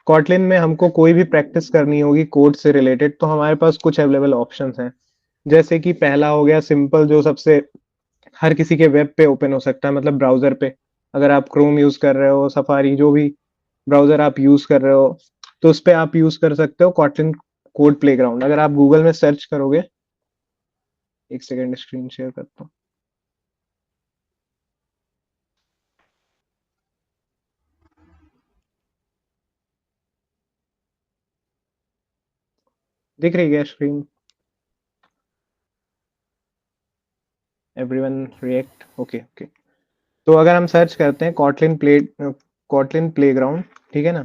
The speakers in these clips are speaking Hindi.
कॉटलिन में हमको कोई भी प्रैक्टिस करनी होगी कोड से रिलेटेड, तो हमारे पास कुछ अवेलेबल ऑप्शंस हैं। जैसे कि पहला हो गया सिंपल, जो सबसे हर किसी के वेब पे ओपन हो सकता है, मतलब ब्राउजर पे। अगर आप क्रोम यूज कर रहे हो, सफारी, जो भी ब्राउजर आप यूज कर रहे हो, तो उस पे आप यूज कर सकते हो कॉटलिन कोड प्लेग्राउंड। अगर आप गूगल में सर्च करोगे, एक सेकेंड स्क्रीन शेयर करता हूँ। दिख रही है screen? Everyone react, okay okay. तो अगर हम सर्च करते हैं कॉटलिन प्लेग्राउंड, ठीक है ना,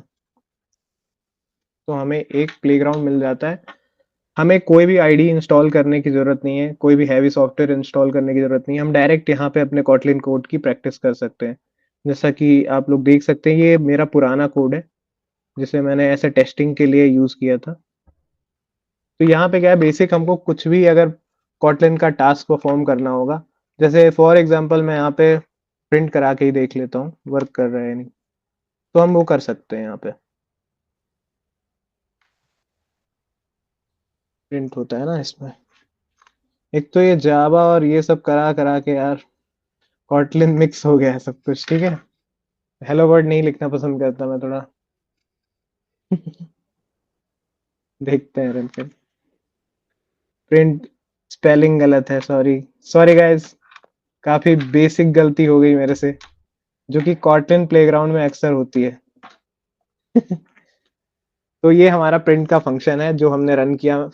तो हमें एक प्लेग्राउंड मिल जाता है। हमें कोई भी आईडी इंस्टॉल करने की जरूरत नहीं है, कोई भी हैवी सॉफ्टवेयर इंस्टॉल करने की जरूरत नहीं है। हम डायरेक्ट यहाँ पे अपने कॉटलिन कोड की प्रैक्टिस कर सकते हैं। जैसा कि आप लोग देख सकते हैं, ये मेरा पुराना कोड है जिसे मैंने ऐसे टेस्टिंग के लिए यूज किया था। तो यहाँ पे क्या है, बेसिक हमको कुछ भी अगर कॉटलिन का टास्क परफॉर्म करना होगा, जैसे फॉर एग्जांपल मैं यहाँ पे प्रिंट करा के ही देख लेता हूँ वर्क कर रहा है नहीं, तो हम वो कर सकते हैं। यहाँ पे प्रिंट होता है ना इसमें। एक तो ये जावा और ये सब करा करा के यार कॉटलिन मिक्स हो गया है सब कुछ, ठीक है। हेलो वर्ड नहीं लिखना पसंद करता मैं थोड़ा। देखते हैं रन कर। प्रिंट स्पेलिंग गलत है, सॉरी। सॉरी गाइस, काफी बेसिक गलती हो गई मेरे से, जो कि कॉटलिन प्लेग्राउंड में अक्सर होती है। तो ये हमारा प्रिंट का फंक्शन है जो हमने रन किया।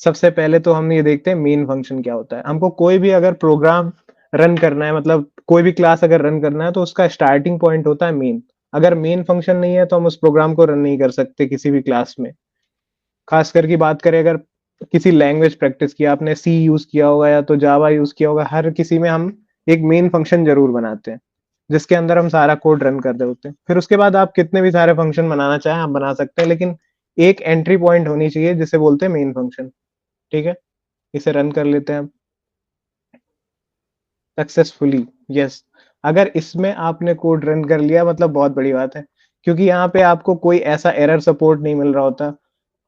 सबसे पहले तो हम ये देखते हैं मेन फंक्शन क्या होता है। हमको कोई भी अगर प्रोग्राम रन करना है, मतलब कोई भी क्लास अगर रन करना है, तो उसका स्टार्टिंग पॉइंट होता है मेन। अगर मेन फंक्शन नहीं है तो हम उस प्रोग्राम को रन नहीं कर सकते किसी भी क्लास में। खासकर की बात करें, अगर किसी लैंग्वेज प्रैक्टिस किया आपने, सी यूज किया होगा या तो जावा यूज किया होगा, हर किसी में हम एक मेन फंक्शन जरूर बनाते हैं जिसके अंदर हम सारा कोड रन कर रहे होते हैं। फिर उसके बाद आप कितने भी सारे फंक्शन बनाना चाहें आप बना सकते हैं, लेकिन एक एंट्री पॉइंट होनी चाहिए जिसे बोलते हैं मेन फंक्शन। ठीक है, इसे रन कर लेते हैं सक्सेसफुली। यस, अगर इसमें आपने कोड रन कर लिया मतलब बहुत बड़ी बात है, क्योंकि यहाँ पे आपको कोई ऐसा एरर सपोर्ट नहीं मिल रहा होता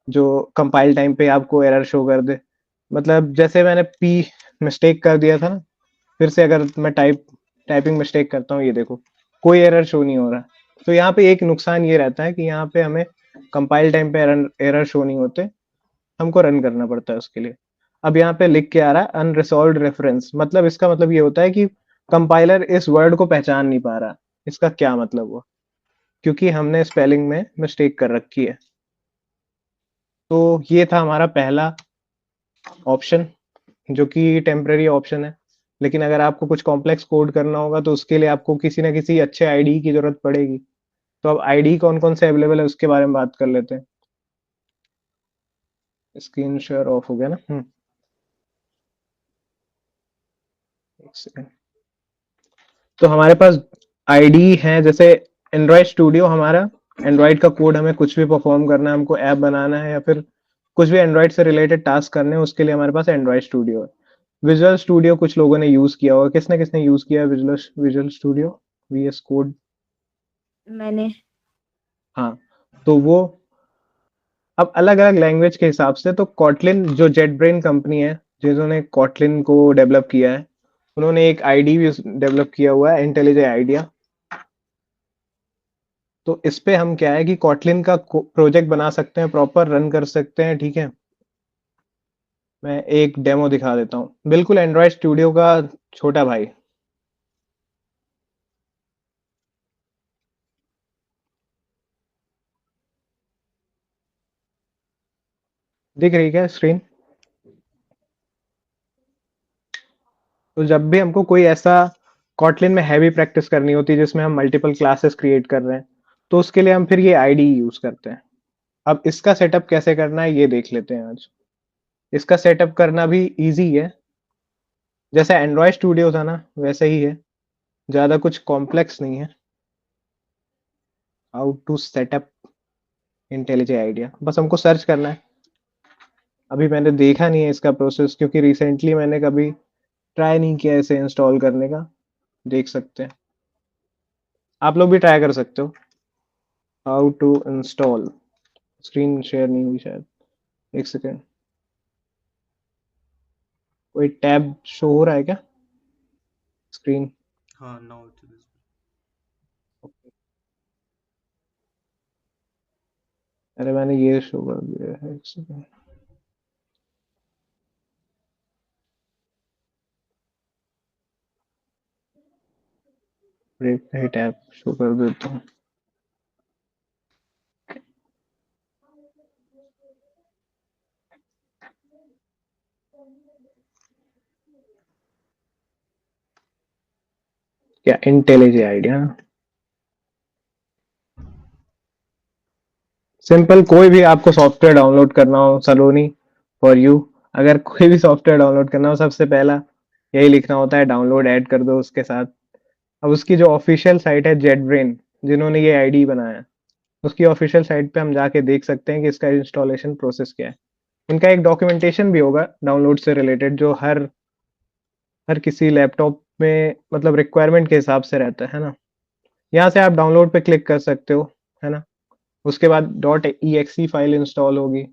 जो कंपाइल टाइम पे आपको एरर शो कर दे। मतलब जैसे मैंने पी मिस्टेक कर दिया था ना, फिर से अगर मैं टाइपिंग मिस्टेक करता हूँ, ये देखो कोई एरर शो नहीं हो रहा। तो यहाँ पे एक नुकसान ये रहता है कि यहाँ पे हमें कंपाइल टाइम पे एरर शो नहीं होते, हमको रन करना पड़ता है उसके लिए। अब यहाँ पे लिख के आ रहा है अनरिजॉल्व्ड रेफरेंस, मतलब इसका मतलब ये होता है कि कंपाइलर इस वर्ड को पहचान नहीं पा रहा। इसका क्या मतलब हुआ? क्योंकि हमने स्पेलिंग में मिस्टेक कर रखी है। तो ये था हमारा पहला ऑप्शन, जो कि टेम्पररी ऑप्शन है। लेकिन अगर आपको कुछ कॉम्प्लेक्स कोड करना होगा तो उसके लिए आपको किसी ना किसी अच्छे आईडी की जरूरत पड़ेगी। तो अब आईडी कौन कौन से अवेलेबल है उसके बारे में बात कर लेते हैं। स्क्रीन शेयर ऑफ हो गया ना? एक सेकंड। तो हमारे पास आईडी है, जैसे एंड्रॉयड स्टूडियो हमारा, एंड्रॉयड का कोड हमें कुछ भी परफॉर्म करना है, हमको ऐप बनाना है या फिर कुछ भी एंड्रॉयड से रिलेटेड टास्क करने हैं, उसके लिए हमारे पास एंड्रॉयड स्टूडियो है। विजुअल स्टूडियो कुछ लोगों ने यूज किया होगा, किसने किसने यूज किया है visual visual studio? VS code. मैंने। हाँ, तो वो अब अलग अलग लैंग्वेज के हिसाब से, तो कॉटलिन जो जेट ब्रेन कंपनी है जिन्होंने कॉटलिन को डेवलप किया है, उन्होंने एक आईडी भी डेवलप किया हुआ है, इंटेलिजेंट आइडिया। तो इस पे हम क्या है कि कॉटलिन का प्रोजेक्ट बना सकते हैं, प्रॉपर रन कर सकते हैं, ठीक है। मैं एक डेमो दिखा देता हूँ, बिल्कुल एंड्रॉयड स्टूडियो का छोटा भाई। दिख रही क्या स्क्रीन? तो जब भी हमको कोई ऐसा कॉटलिन में हैवी प्रैक्टिस करनी होती है जिसमें हम मल्टीपल क्लासेस क्रिएट कर रहे हैं, तो उसके लिए हम फिर ये आईडी यूज करते हैं। अब इसका सेटअप कैसे करना है ये देख लेते हैं आज। इसका सेटअप करना भी इजी है, जैसे एंड्रॉयड स्टूडियो था ना वैसे ही है, ज्यादा कुछ कॉम्प्लेक्स नहीं है। How to setup intelligent idea, बस हमको सर्च करना है। अभी मैंने देखा नहीं है इसका प्रोसेस, क्योंकि रिसेंटली मैंने कभी ट्राई नहीं किया इसे इंस्टॉल करने का। देख सकते हैं, आप लोग भी ट्राई कर सकते हो। How to install. Screen share नहीं हुई शायद, एक सेकेंड। कोई टैब शो हो रहा है क्या स्क्रीन? हाँ, नाउ इट इज। अरे मैंने ये शो कर दिया है, एक सेकेंड। ब्रेक नहीं, टैब शो कर देता हूँ। क्या इंटेलिजे आइडिया। सिंपल, कोई भी आपको सॉफ्टवेयर डाउनलोड करना हो, सलोनी फॉर यू। अगर कोई भी सॉफ्टवेयर डाउनलोड करना हो, सबसे पहला यही लिखना होता है, डाउनलोड ऐड कर दो उसके साथ। अब उसकी जो ऑफिशियल साइट है जेटब्रेन, जिन्होंने ये आईडी बनाया, उसकी ऑफिशियल साइट पे हम जाके देख सकते हैं कि इसका इंस्टॉलेशन प्रोसेस क्या है। इनका एक डॉक्यूमेंटेशन भी होगा डाउनलोड से रिलेटेड, जो हर हर किसी लैपटॉप में मतलब रिक्वायरमेंट के हिसाब से रहता है ना। यहाँ से आप डाउनलोड पे क्लिक कर सकते हो, है ना। उसके बाद डॉट .exe फाइल इंस्टॉल होगी,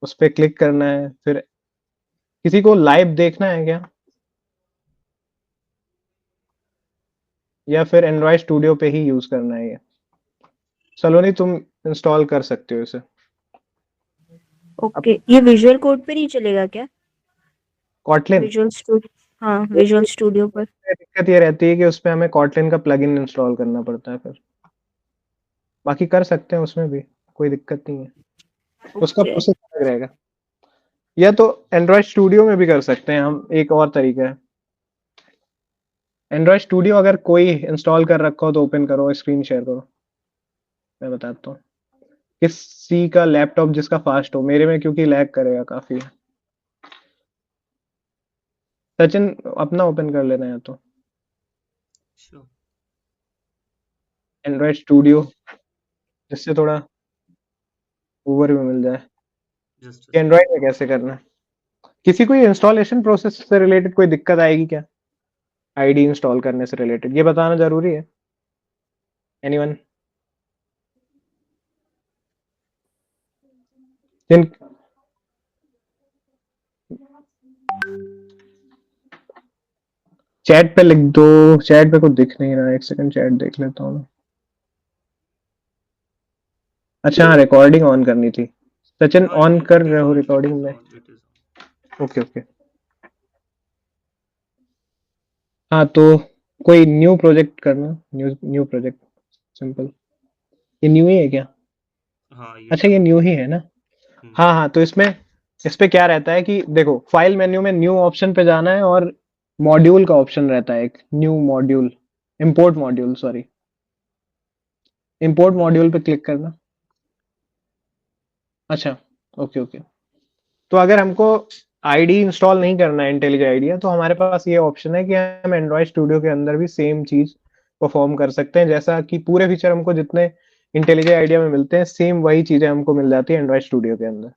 उस पर क्लिक करना है। फिर किसी को लाइव देखना है क्या, या फिर एंड्रॉयड स्टूडियो पे ही यूज करना है ये? सलोनी तुम इंस्टॉल कर सकते हो इसे। अब ओके, ये विजुअल कोड पर ही चलेगा क्या? कॉटलिन, विजुअल स्टूडियो, हाँ विजुअल स्टूडियो पर। दिक्कत ये रहती है कि उसपे हमें कॉटलिन का प्लगइन इंस्टॉल करना पड़ता है फिर। बाकी कर सकते हैं उसमें भी, कोई दिक्कत नहीं है। उसका ओके। प्रोसेस अलग रहेगा। या तो एंड्रॉयड स्टूडियो में भी कर सकते हैं हम, एक और तरीका है। एंड्रॉयड स्टूडियो अगर कोई इंस्टॉल कर रखा हो तो ओपन करो, स्क्रीन शेयर करो, मैं बताता हूँ। किसी का लैपटॉप जिसका फास्ट हो, मेरे में क्योंकि लैग करेगा काफी। सचिन अपना ओपन कर लेना है तो श्योर। एंड्रॉयड स्टूडियो, जिससे थोड़ा ओवरव्यू मिल जाए जस्ट कि एंड्रॉयड में कैसे करना है। किसी को इंस्टॉलेशन प्रोसेस से रिलेटेड कोई दिक्कत आएगी क्या, आईडी इंस्टॉल करने से रिलेटेड, ये बताना जरूरी है? एनीवन? जिन चैट पे लिख दो, चैट पे कुछ दिख नहीं रहा, एक सेकंड चैट देख लेता हूँ। अच्छा हाँ, रिकॉर्डिंग ऑन करनी थी। सचिन हाँ, ऑन इट कर इज रहे हो ऑन, इट रिकॉर्डिंग इज में? On, it is okay okay. हाँ तो कोई न्यू प्रोजेक्ट करना, न्यू न्यू प्रोजेक्ट, सिंपल। ये न्यू ही है क्या? ऑन। हाँ, ये अच्छा न्यू ये है। न्यू ही है ना। हम्म। हाँ हाँ, तो इसमें इस पे क्या रहता है कि देखो, फाइल मेन्यू में न्यू ऑप्शन पे जाना है, और मॉड्यूल का ऑप्शन रहता है एक, new module, import module, sorry, import module पे क्लिक करना। अच्छा, ओके ओके। तो अगर हमको आईडी इंस्टॉल नहीं करना है इंटेलिज आईडिया, तो हमारे पास ये ऑप्शन है कि हम एंड्रॉयड स्टूडियो के अंदर भी सेम चीज परफॉर्म कर सकते हैं, जैसा कि पूरे फीचर हमको जितने इंटेलिज आइडिया में मिलते हैं, सेम वही चीजें हमको मिल जाती है एंड्रॉयड स्टूडियो के अंदर।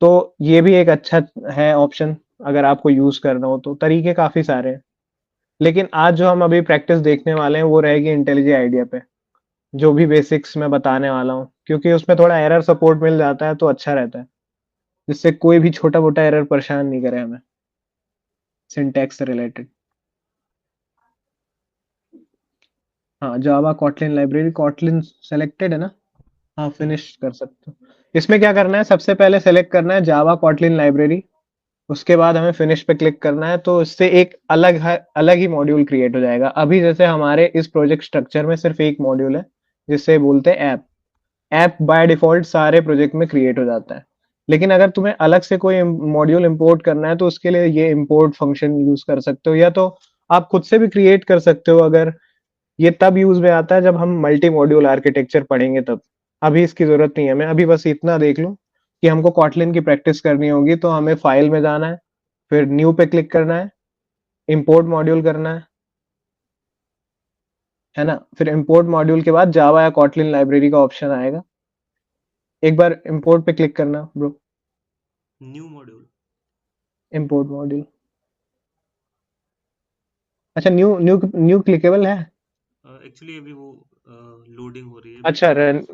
तो ये भी एक अच्छा है ऑप्शन, अगर आपको यूज करना हो तो। तरीके काफी सारे हैं, लेकिन आज जो हम अभी प्रैक्टिस देखने वाले हैं वो रहेगी इंटेलिजेंट आइडिया पे, जो भी बेसिक्स मैं बताने वाला हूँ, क्योंकि उसमें थोड़ा एरर सपोर्ट मिल जाता है तो अच्छा रहता है, जिससे कोई भी छोटा मोटा एरर परेशान नहीं करे हमें, सिंटैक्स से रिलेटेड। हाँ, जावा कॉटलिन लाइब्रेरी, कॉटलिन सेलेक्टेड है ना। हाँ, हम्म। फिनिश कर सकते हो। इसमें क्या करना है, सबसे पहले सेलेक्ट करना है जावा कॉटलिन लाइब्रेरी। उसके बाद हमें फिनिश पे क्लिक करना है, तो इससे एक अलग ही मॉड्यूल क्रिएट हो जाएगा। अभी जैसे हमारे इस प्रोजेक्ट स्ट्रक्चर में सिर्फ एक मॉड्यूल है, जिससे बोलते हैं ऐप। ऐप बाय डिफॉल्ट सारे प्रोजेक्ट में क्रिएट हो जाता है। लेकिन अगर तुम्हें अलग से कोई मॉड्यूल इंपोर्ट करना है, तो उसके लिए ये इंपोर्ट फंक्शन यूज कर सकते हो, या तो आप खुद से भी क्रिएट कर सकते हो। अगर ये तब यूज में आता है जब हम मल्टी मॉड्यूल आर्किटेक्चर पढ़ेंगे तब। अभी इसकी जरूरत नहीं है, मैं अभी बस इतना देख लूं कि हमको कॉटलिन की प्रैक्टिस करनी होगी, तो हमें फाइल में जाना है, फिर न्यू पे क्लिक करना है, इंपोर्ट मॉड्यूल करना है ना। फिर इंपोर्ट मॉड्यूल के बाद जावा या कॉटलिन लाइब्रेरी का ऑप्शन आएगा, एक बार इंपोर्ट पे क्लिक करना bro. New module. Import module, अच्छा न्यू न्यू न्यू क्लिकेबल है। एक्चुअली अभी वो लोडिंग हो रही है अच्छा अभी। रन,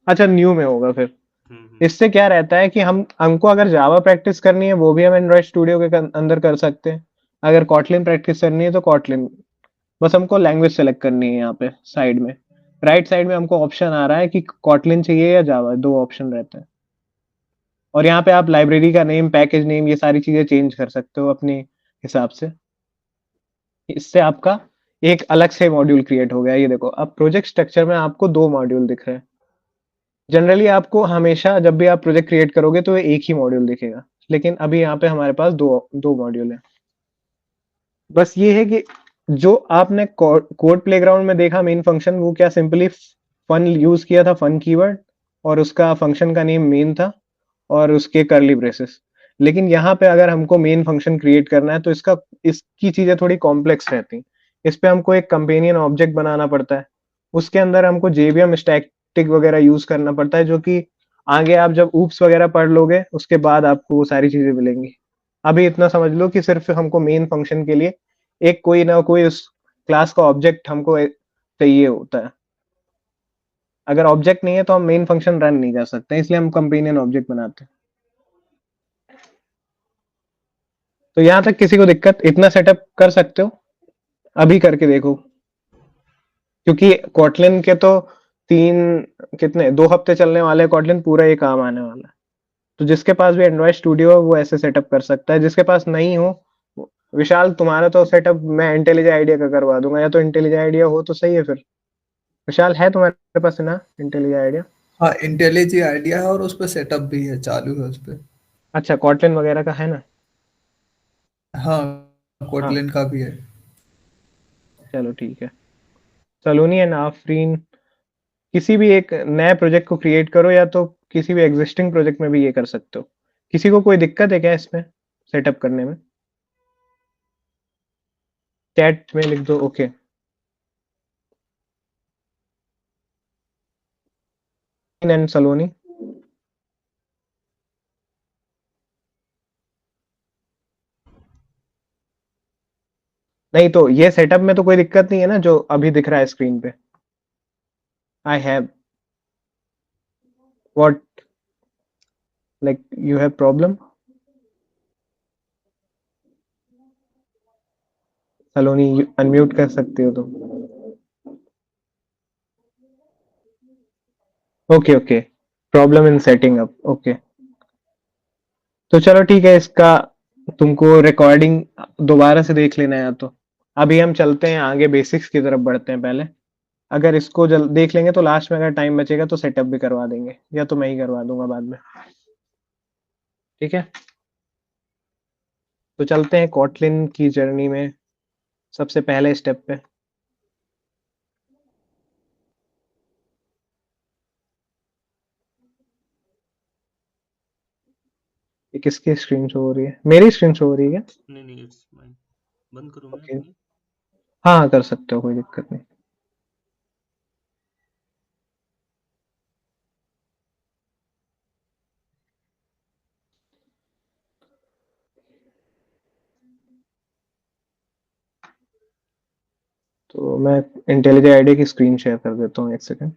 अच्छा न्यू में होगा फिर। हम्म। इससे क्या रहता है कि हम हमको अगर जावा प्रैक्टिस करनी है वो भी हम एंड्रॉइड स्टूडियो के अंदर कर सकते हैं। अगर कॉटलिन प्रैक्टिस करनी है तो कॉटलिन, बस हमको लैंग्वेज सेलेक्ट करनी है। यहाँ पे साइड में, राइट साइड में हमको ऑप्शन आ रहा है कि कॉटलिन चाहिए या जावा, दो ऑप्शन रहते हैं। और यहाँ पे आप लाइब्रेरी का नेम, पैकेज नेम, ये सारी चीजें चेंज कर सकते हो अपने हिसाब से। इससे आपका एक अलग से मॉड्यूल क्रिएट हो गया। ये देखो, अब प्रोजेक्ट स्ट्रक्चर में आपको दो मॉड्यूल दिख रहे हैं। जनरली आपको हमेशा जब भी आप प्रोजेक्ट क्रिएट करोगे तो एक ही मॉड्यूल दिखेगा, लेकिन अभी यहाँ पे हमारे पास दो दो मॉड्यूल है। बस ये है कि जो आपने कोड प्लेग्राउंड में देखा मेन फंक्शन, वो क्या सिंपली फन यूज किया था, फन कीवर्ड, और उसका फंक्शन का नेम मेन था और उसके करली ब्रेसेस। लेकिन यहाँ पे अगर हमको मेन फंक्शन क्रिएट करना है तो इसकी चीजें थोड़ी कॉम्प्लेक्स रहती। इस पे हमको एक कंपेनियन ऑब्जेक्ट बनाना पड़ता है, उसके अंदर हमको जेवीएम स्टैटिक वगैरह यूज करना पड़ता है, जो कि आगे आप जब ऊप्स वगैरह पढ़ लोगे उसके बाद आपको वो सारी चीजें मिलेंगी। अभी इतना समझ लो कि सिर्फ हमको मेन फंक्शन के लिए एक कोई ना कोई उस क्लास का ऑब्जेक्ट हमको चाहिए होता है। अगर ऑब्जेक्ट नहीं है तो हम मेन फंक्शन रन नहीं कर सकते, इसलिए हम कंपेनियन ऑब्जेक्ट बनाते हैं। तो यहां तक किसी को दिक्कत, इतना सेटअप कर सकते हो? अभी करके देखो, क्योंकि कॉटलिन के तो तीन, कितने, 2 हफ्ते चलने वाले कॉटलिन, पूरा ये काम आने वाला है। तो जिसके पास भी एंड्रॉइड स्टूडियो हो वो ऐसे सेटअप कर सकता है, जिसके पास नहीं हो, विशाल तुम्हारा तो सेटअप मैं इंटेलिजेंट आइडिया का करवा दूंगा, या तो इंटेलिजेंट आइडिया हो तो सही है फिर। विशाल है तुम्हारे पास ना इंटेलिजेंट आइडिया? हाँ, इंटेलिजी आइडिया है और उस पर सेटअप भी है, चालू है उस पर। अच्छा, कॉटलिन वगैरह का है ना? हाँ, हाँ, कोटलिन का भी है। चलो ठीक है। सलोनी एंड आफरीन, किसी भी एक नए प्रोजेक्ट को क्रिएट करो, या तो किसी भी एग्जिस्टिंग प्रोजेक्ट में भी ये कर सकते हो। किसी को कोई दिक्कत है क्या इसमें सेटअप करने में? चैट में लिख दो, ओके। एंड सलोनी, नहीं तो ये सेटअप में तो कोई दिक्कत नहीं है ना, जो अभी दिख रहा है स्क्रीन पे? I have what, like you have problem? Saloni unmute कर सकते हो तुम? Okay okay, problem in setting up, okay. तो चलो ठीक है, इसका तुमको रिकॉर्डिंग दोबारा से देख लेना है तो। अभी हम चलते हैं आगे, बेसिक्स की तरफ बढ़ते हैं पहले। अगर इसको जल्द देख लेंगे तो लास्ट में अगर टाइम बचेगा तो सेटअप भी करवा देंगे, या तो मैं ही करवा दूंगा बाद में। ठीक है, तो चलते हैं कॉटलिन की जर्नी में सबसे पहले स्टेप पे। ये किसकी स्क्रीन शो हो रही है? मेरी स्क्रीन शो हो रही है क्या? नहीं नहीं, इट्स माइन। बंद करूँ मैं ओके, अपनी? हाँ हाँ, कर सकते हो, कोई दिक्कत नहीं। तो मैं इंटेलिजेंट आईडिया की स्क्रीन शेयर कर देता हूँ, एक सेकंड।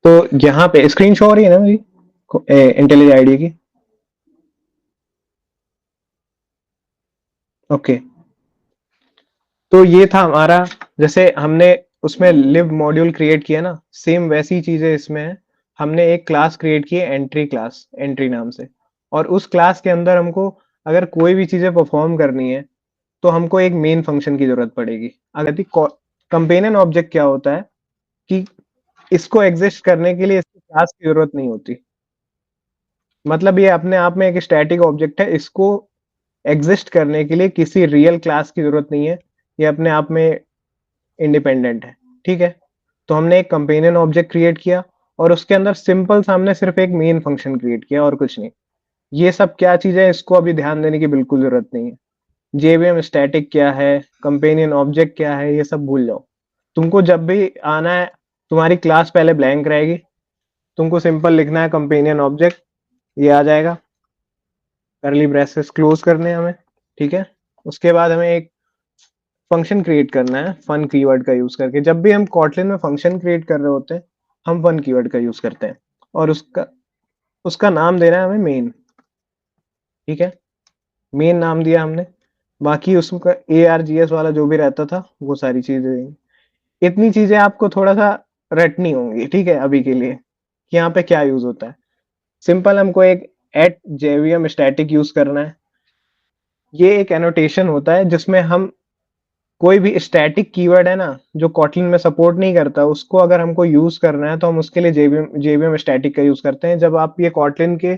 तो यहाँ पे स्क्रीन शो हो रही है ना मेरी इंटेलिजेंट आईडिया की? ओके, तो ये था हमारा, जैसे हमने उसमें लिव मॉड्यूल क्रिएट किया ना, सेम वैसी चीजें इसमें है। हमने एक क्लास क्रिएट की है, एंट्री क्लास, एंट्री नाम से। और उस क्लास के अंदर हमको अगर कोई भी चीजें परफॉर्म करनी है तो हमको एक मेन फंक्शन की जरूरत पड़ेगी। अगर कंपेनियन ऑब्जेक्ट क्या होता है कि इसको एग्जिस्ट करने के लिए इसकी क्लास की जरूरत नहीं होती। मतलब ये अपने आप में एक स्टैटिक ऑब्जेक्ट है, इसको एग्जिस्ट करने के लिए किसी रियल क्लास की जरूरत नहीं है। ये अपने आप में इंडिपेंडेंट है। ठीक है, तो हमने एक कंपेनियन ऑब्जेक्ट क्रिएट किया और उसके अंदर सिंपल सा हमने सिर्फ एक मेन फंक्शन क्रिएट किया और कुछ नहीं। ये सब क्या चीज है, इसको अभी ध्यान देने की बिल्कुल जरूरत नहीं है। जेवीएम स्टैटिक क्या है, कंपेनियन ऑब्जेक्ट क्या है, ये सब भूल जाओ। तुमको जब भी आना है, तुम्हारी क्लास पहले ब्लैंक रहेगी, तुमको सिंपल लिखना है कंपेनियन ऑब्जेक्ट, ये आ जाएगा, करली ब्रेसेस क्लोज करने हैं हमें, ठीक है। उसके बाद हमें एक फंक्शन क्रिएट करना है फन कीवर्ड का यूज करके। जब भी हम कॉटलिन में फंक्शन क्रिएट कर रहे होते हैं, हम फन कीवर्ड का यूज करते हैं, और उसका नाम देना है हमें मेन, ठीक है। मेन नाम दिया हमने, बाकी उसका ARGS वाला जो भी रहता था वो सारी चीजें देंगे। इतनी चीजें आपको थोड़ा सा रटनी होंगी, ठीक है, अभी के लिए, कि यहाँ पे क्या यूज होता है। सिंपल हमको एक @jvm स्टैटिक यूज करना है। ये एक एनोटेशन होता है जिसमें हम कोई भी स्टैटिक कीवर्ड है ना जो कॉटलिन में सपोर्ट नहीं करता, उसको अगर हमको यूज करना है तो हम उसके लिए जेवीएम स्टैटिक का यूज करते हैं। जब आप ये कॉटलिन के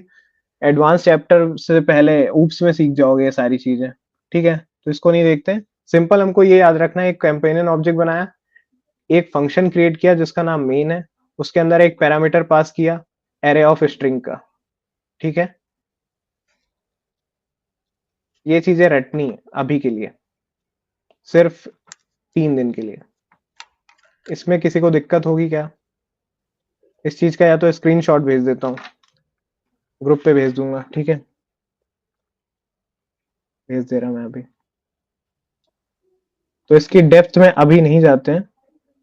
एडवांस चैप्टर से पहले ऊप्स में सीख जाओगे ये सारी चीजें, ठीक है, तो इसको नहीं देखते। सिंपल हमको ये याद रखना है, एक कंपेनियन ऑब्जेक्ट बनाया, एक फंक्शन क्रिएट किया जिसका नाम मेन है, उसके अंदर एक पैरामीटर पास किया एरे ऑफ स्ट्रिंग का, ठीक है। ये चीजें रटनी है अभी के लिए, सिर्फ 3 दिन के लिए। इसमें किसी को दिक्कत होगी क्या इस चीज का? या तो स्क्रीनशॉट भेज देता हूँ, ग्रुप पे भेज दूंगा, ठीक है, भेज दे रहा मैं अभी। तो इसकी डेप्थ में अभी नहीं जाते हैं,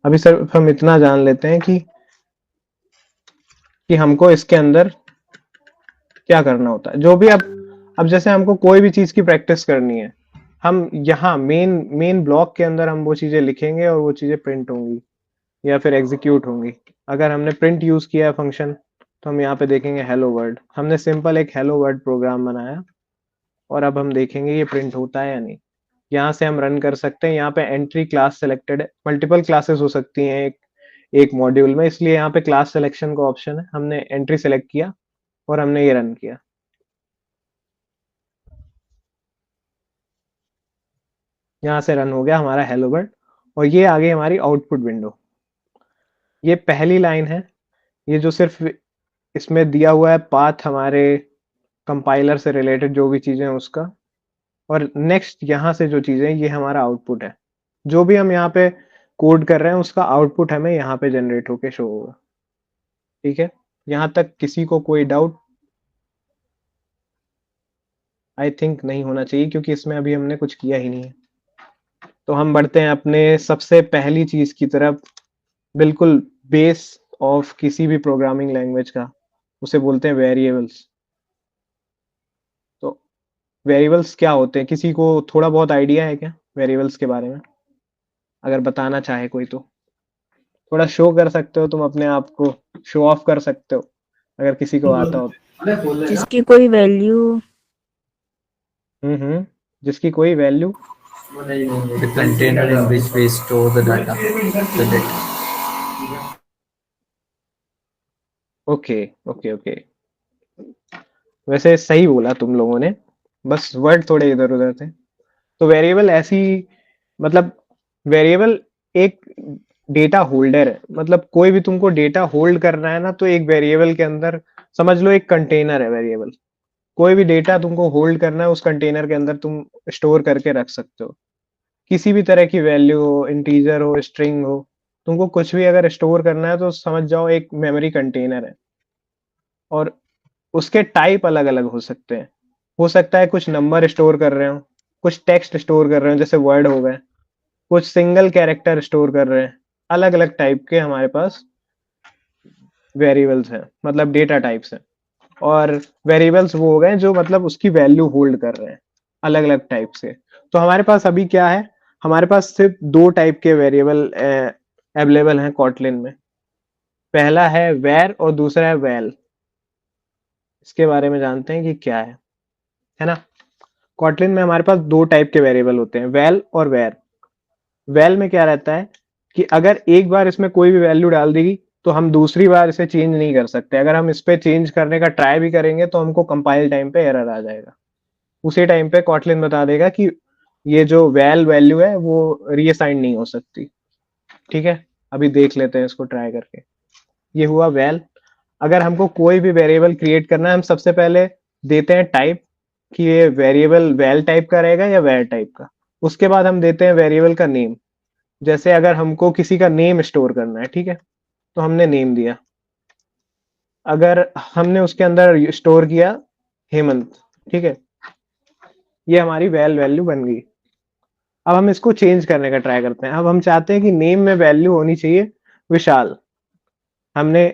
अभी सिर्फ हम इतना जान लेते हैं कि हमको इसके अंदर क्या करना होता है। जो भी अब जैसे हमको कोई भी चीज की प्रैक्टिस करनी है, हम यहाँ मेन ब्लॉक के अंदर हम वो चीजें लिखेंगे और वो चीजें प्रिंट होंगी या फिर एग्जीक्यूट होंगी। अगर हमने प्रिंट यूज किया है फंक्शन, तो हम यहाँ पे देखेंगे हेलो वर्ल्ड। हमने सिंपल एक हेलो वर्ल्ड प्रोग्राम बनाया और अब हम देखेंगे ये प्रिंट होता है या नहीं। यहाँ से हम रन कर सकते हैं। यहाँ पे एंट्री क्लास सेलेक्टेड है, मल्टीपल क्लासेस हो सकती हैं एक मॉड्यूल में, इसलिए यहाँ पे क्लास सिलेक्शन का ऑप्शन है। हमने एंट्री सेलेक्ट किया और हमने ये रन किया। यहाँ से रन हो गया हमारा हेलो वर्ल्ड और ये आ गई हमारी आउटपुट विंडो। ये पहली लाइन है, ये जो सिर्फ इसमें दिया हुआ है पाथ हमारे कंपाइलर से रिलेटेड जो भी चीजें हैं उसका, और नेक्स्ट यहाँ से जो चीजें, ये हमारा आउटपुट है। जो भी हम यहाँ पे कोड कर रहे हैं उसका आउटपुट हमें यहाँ पे जनरेट होके शो होगा, ठीक है। यहाँ तक किसी को कोई डाउट? आई थिंक नहीं होना चाहिए क्योंकि इसमें अभी हमने कुछ किया ही नहीं है। तो हम बढ़ते हैं अपने सबसे पहली चीज की तरफ, बिल्कुल बेस ऑफ किसी भी प्रोग्रामिंग लैंग्वेज का, उसे बोलते हैं वेरिएबल्स। तो वेरिएबल्स क्या होते हैं, किसी को थोड़ा बहुत आइडिया है क्या वेरिएबल्स के बारे में? अगर बताना चाहे कोई तो थोड़ा शो कर सकते हो, तुम अपने आप को शो ऑफ कर सकते हो अगर किसी को आता हो। जिसकी कोई वैल्यू जिसकी कोई value, The container in which we store the data. The data. Okay okay okay, वैसे सही बोला तुम लोगों ने, बस वर्ड थोड़े इधर उधर थे। तो वेरिएबल ऐसी, मतलब वेरिएबल एक डेटा होल्डर है। मतलब कोई भी तुमको डेटा होल्ड करना है ना, तो एक वेरिएबल के अंदर समझ लो एक कंटेनर है वेरिएबल। कोई भी डेटा तुमको होल्ड करना है, उस कंटेनर के अंदर तुम स्टोर करके रख सकते हो। किसी भी तरह की वैल्यू हो, इंटीजर हो, स्ट्रिंग हो, तुमको कुछ भी अगर स्टोर करना है तो समझ जाओ एक मेमोरी कंटेनर है। और उसके टाइप अलग अलग हो सकते हैं। हो सकता है कुछ नंबर स्टोर कर रहे हो, कुछ टेक्स्ट स्टोर कर रहे हो जैसे वर्ड हो गए, कुछ सिंगल कैरेक्टर स्टोर कर रहे हैं। अलग अलग टाइप के हमारे पास वेरिएबल्स हैं, मतलब डेटा टाइप्स हैं। और वेरिएबल्स वो हो गए जो मतलब उसकी वैल्यू होल्ड कर रहे हैं अलग अलग टाइप से। तो हमारे पास अभी क्या है, हमारे पास सिर्फ 2 टाइप के वेरिएबल अवेलेबल हैं कॉटलिन में। पहला है वेर और दूसरा है वेल। इसके बारे में जानते हैं कि क्या है ना। कॉटलिन में हमारे पास 2 टाइप के वेरिएबल होते हैं, वेल और वेर। वेल में क्या रहता है कि अगर एक बार इसमें कोई भी वैल्यू डाल देगी तो हम दूसरी बार इसे चेंज नहीं कर सकते। अगर हम इस पे चेंज करने का ट्राई भी करेंगे तो हमको कंपाइल टाइम पे एरर आ जाएगा। उसी टाइम पे कॉटलिन बता देगा कि ये जो वेल वैल्यू है वो रीअसाइन नहीं हो सकती, ठीक है। अभी देख लेते हैं इसको ट्राई करके। ये हुआ वेल। अगर हमको कोई भी वेरिएबल क्रिएट करना है, हम सबसे पहले देते हैं टाइप कि ये वेरिएबल वेल टाइप का रहेगा या वेर टाइप का। उसके बाद हम देते हैं वेरिएबल का नेम। जैसे अगर हमको किसी का नेम स्टोर करना है, ठीक है, तो हमने नेम दिया। अगर हमने उसके अंदर स्टोर किया हेमंत, ठीक है, ये हमारी वैल्यू बन गई। अब हम इसको चेंज करने का ट्राई करते हैं। अब हम चाहते हैं कि नेम में वैल्यू होनी चाहिए विशाल। हमने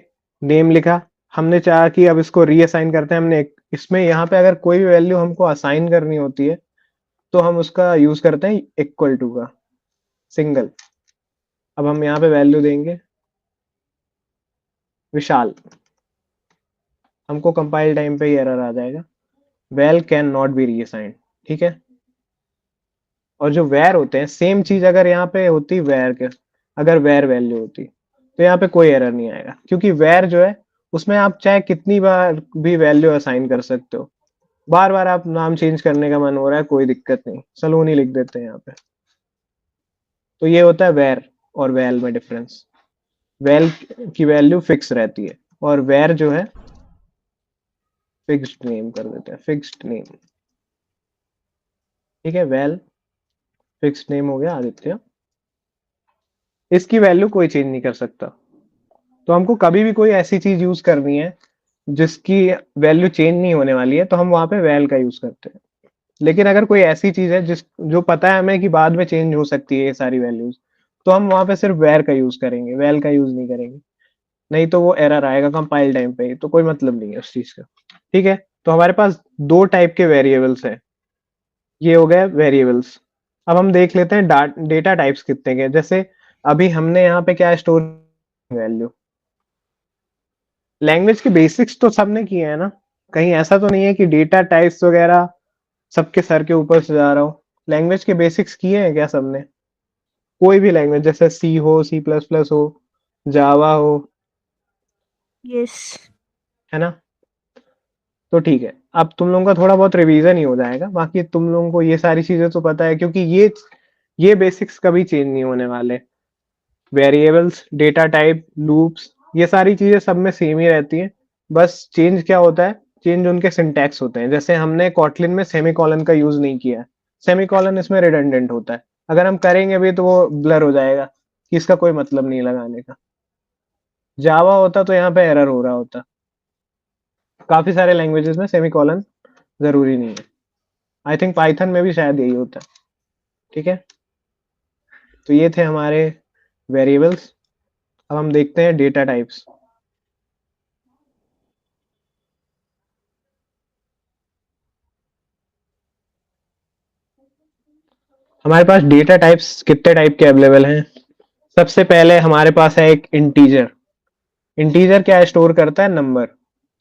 नेम लिखा, हमने चाहा कि अब इसको रीअसाइन करते हैं। हमने इसमें यहाँ पे अगर कोई भी वैल्यू हमको असाइन करनी होती है तो हम उसका यूज करते हैं इक्वल टू का, सिंगल। अब हम यहाँ पे वैल्यू देंगे विशाल, हमको कंपाइल टाइम पे ही एरर आ जाएगा, वेल कैन नॉट बी रीअसाइंड, ठीक है। और जो वेर होते हैं, सेम चीज अगर यहाँ पे होती वेर के, अगर वेर वैल्यू होती तो यहाँ पे कोई एरर नहीं आएगा, क्योंकि वेर जो है उसमें आप चाहे कितनी बार भी वैल्यू असाइन कर सकते हो। बार बार आप नाम चेंज करने का मन हो रहा है, कोई दिक्कत नहीं, सलोनी लिख देते हैं यहाँ पे। तो ये होता है वेर और वेल में डिफरेंस। वेल की वैल्यू फिक्स रहती है और वेर जो है फिक्स्ड नेम कर देते हैं, फिक्स्ड नेम, ठीक है। वेल फिक्स्ड नेम हो गया आदित्य, इसकी वैल्यू कोई चेंज नहीं कर सकता। तो हमको कभी भी कोई ऐसी चीज यूज करनी है जिसकी वैल्यू चेंज नहीं होने वाली है, तो हम वहां पे वेल का यूज करते हैं। लेकिन अगर कोई ऐसी चीज है जो पता है हमें कि बाद में चेंज हो सकती है ये सारी वैल्यूज, तो हम वहां पे सिर्फ वेर का यूज करेंगे, वेल का यूज नहीं करेंगे। नहीं तो वो एरर आएगा कंपाइल टाइम पे, तो कोई मतलब नहीं है उस चीज का, ठीक है। तो हमारे पास दो टाइप के वेरिएबल्स है, ये हो गए वेरिएबल्स। अब हम देख लेते हैं डेटा टाइप्स कितने के। जैसे अभी हमने यहाँ पे क्या स्टोर, वैल्यू। लैंग्वेज के बेसिक्स तो सबने किए हैं ना, कहीं ऐसा तो नहीं है कि डेटा टाइप्स वगैरह सबके सर के ऊपर से जा रहा हो। लैंग्वेज के बेसिक्स किए हैं क्या सबने? कोई भी लैंग्वेज, जैसे सी हो, सी प्लस प्लस हो, जावा हो, यस। है ना? तो ठीक है, अब तुम लोगों का थोड़ा बहुत रिवीजन ही हो जाएगा, बाकी तुम लोगों को ये सारी चीजें तो पता है, क्योंकि ये बेसिक्स कभी चेंज नहीं होने वाले। वेरिएबल्स, डेटा टाइप, लूप्स, ये सारी चीजें सब में सेम ही रहती हैं। बस चेंज क्या होता है, चेंज उनके सिंटैक्स होते हैं। जैसे हमने कॉटलिन में सेमीकोलन का यूज नहीं किया है, सेमीकोलन इसमें रिडंडेंट होता है। अगर हम करेंगे भी तो वो ब्लर हो जाएगा कि इसका कोई मतलब नहीं लगाने का। जावा होता तो यहाँ पे एरर हो रहा होता। काफी सारे लैंग्वेजेस में सेमीकोलन जरूरी नहीं है। आई थिंक पाइथन में भी शायद यही होता है, ठीक है। तो ये थे हमारे वेरिएबल्स। अब हम देखते हैं डेटा टाइप्स। हमारे पास डेटा टाइप्स कितने टाइप के अवेलेबल हैं? सबसे पहले हमारे पास है एक इंटीजर। इंटीजर क्या स्टोर करता है? नंबर,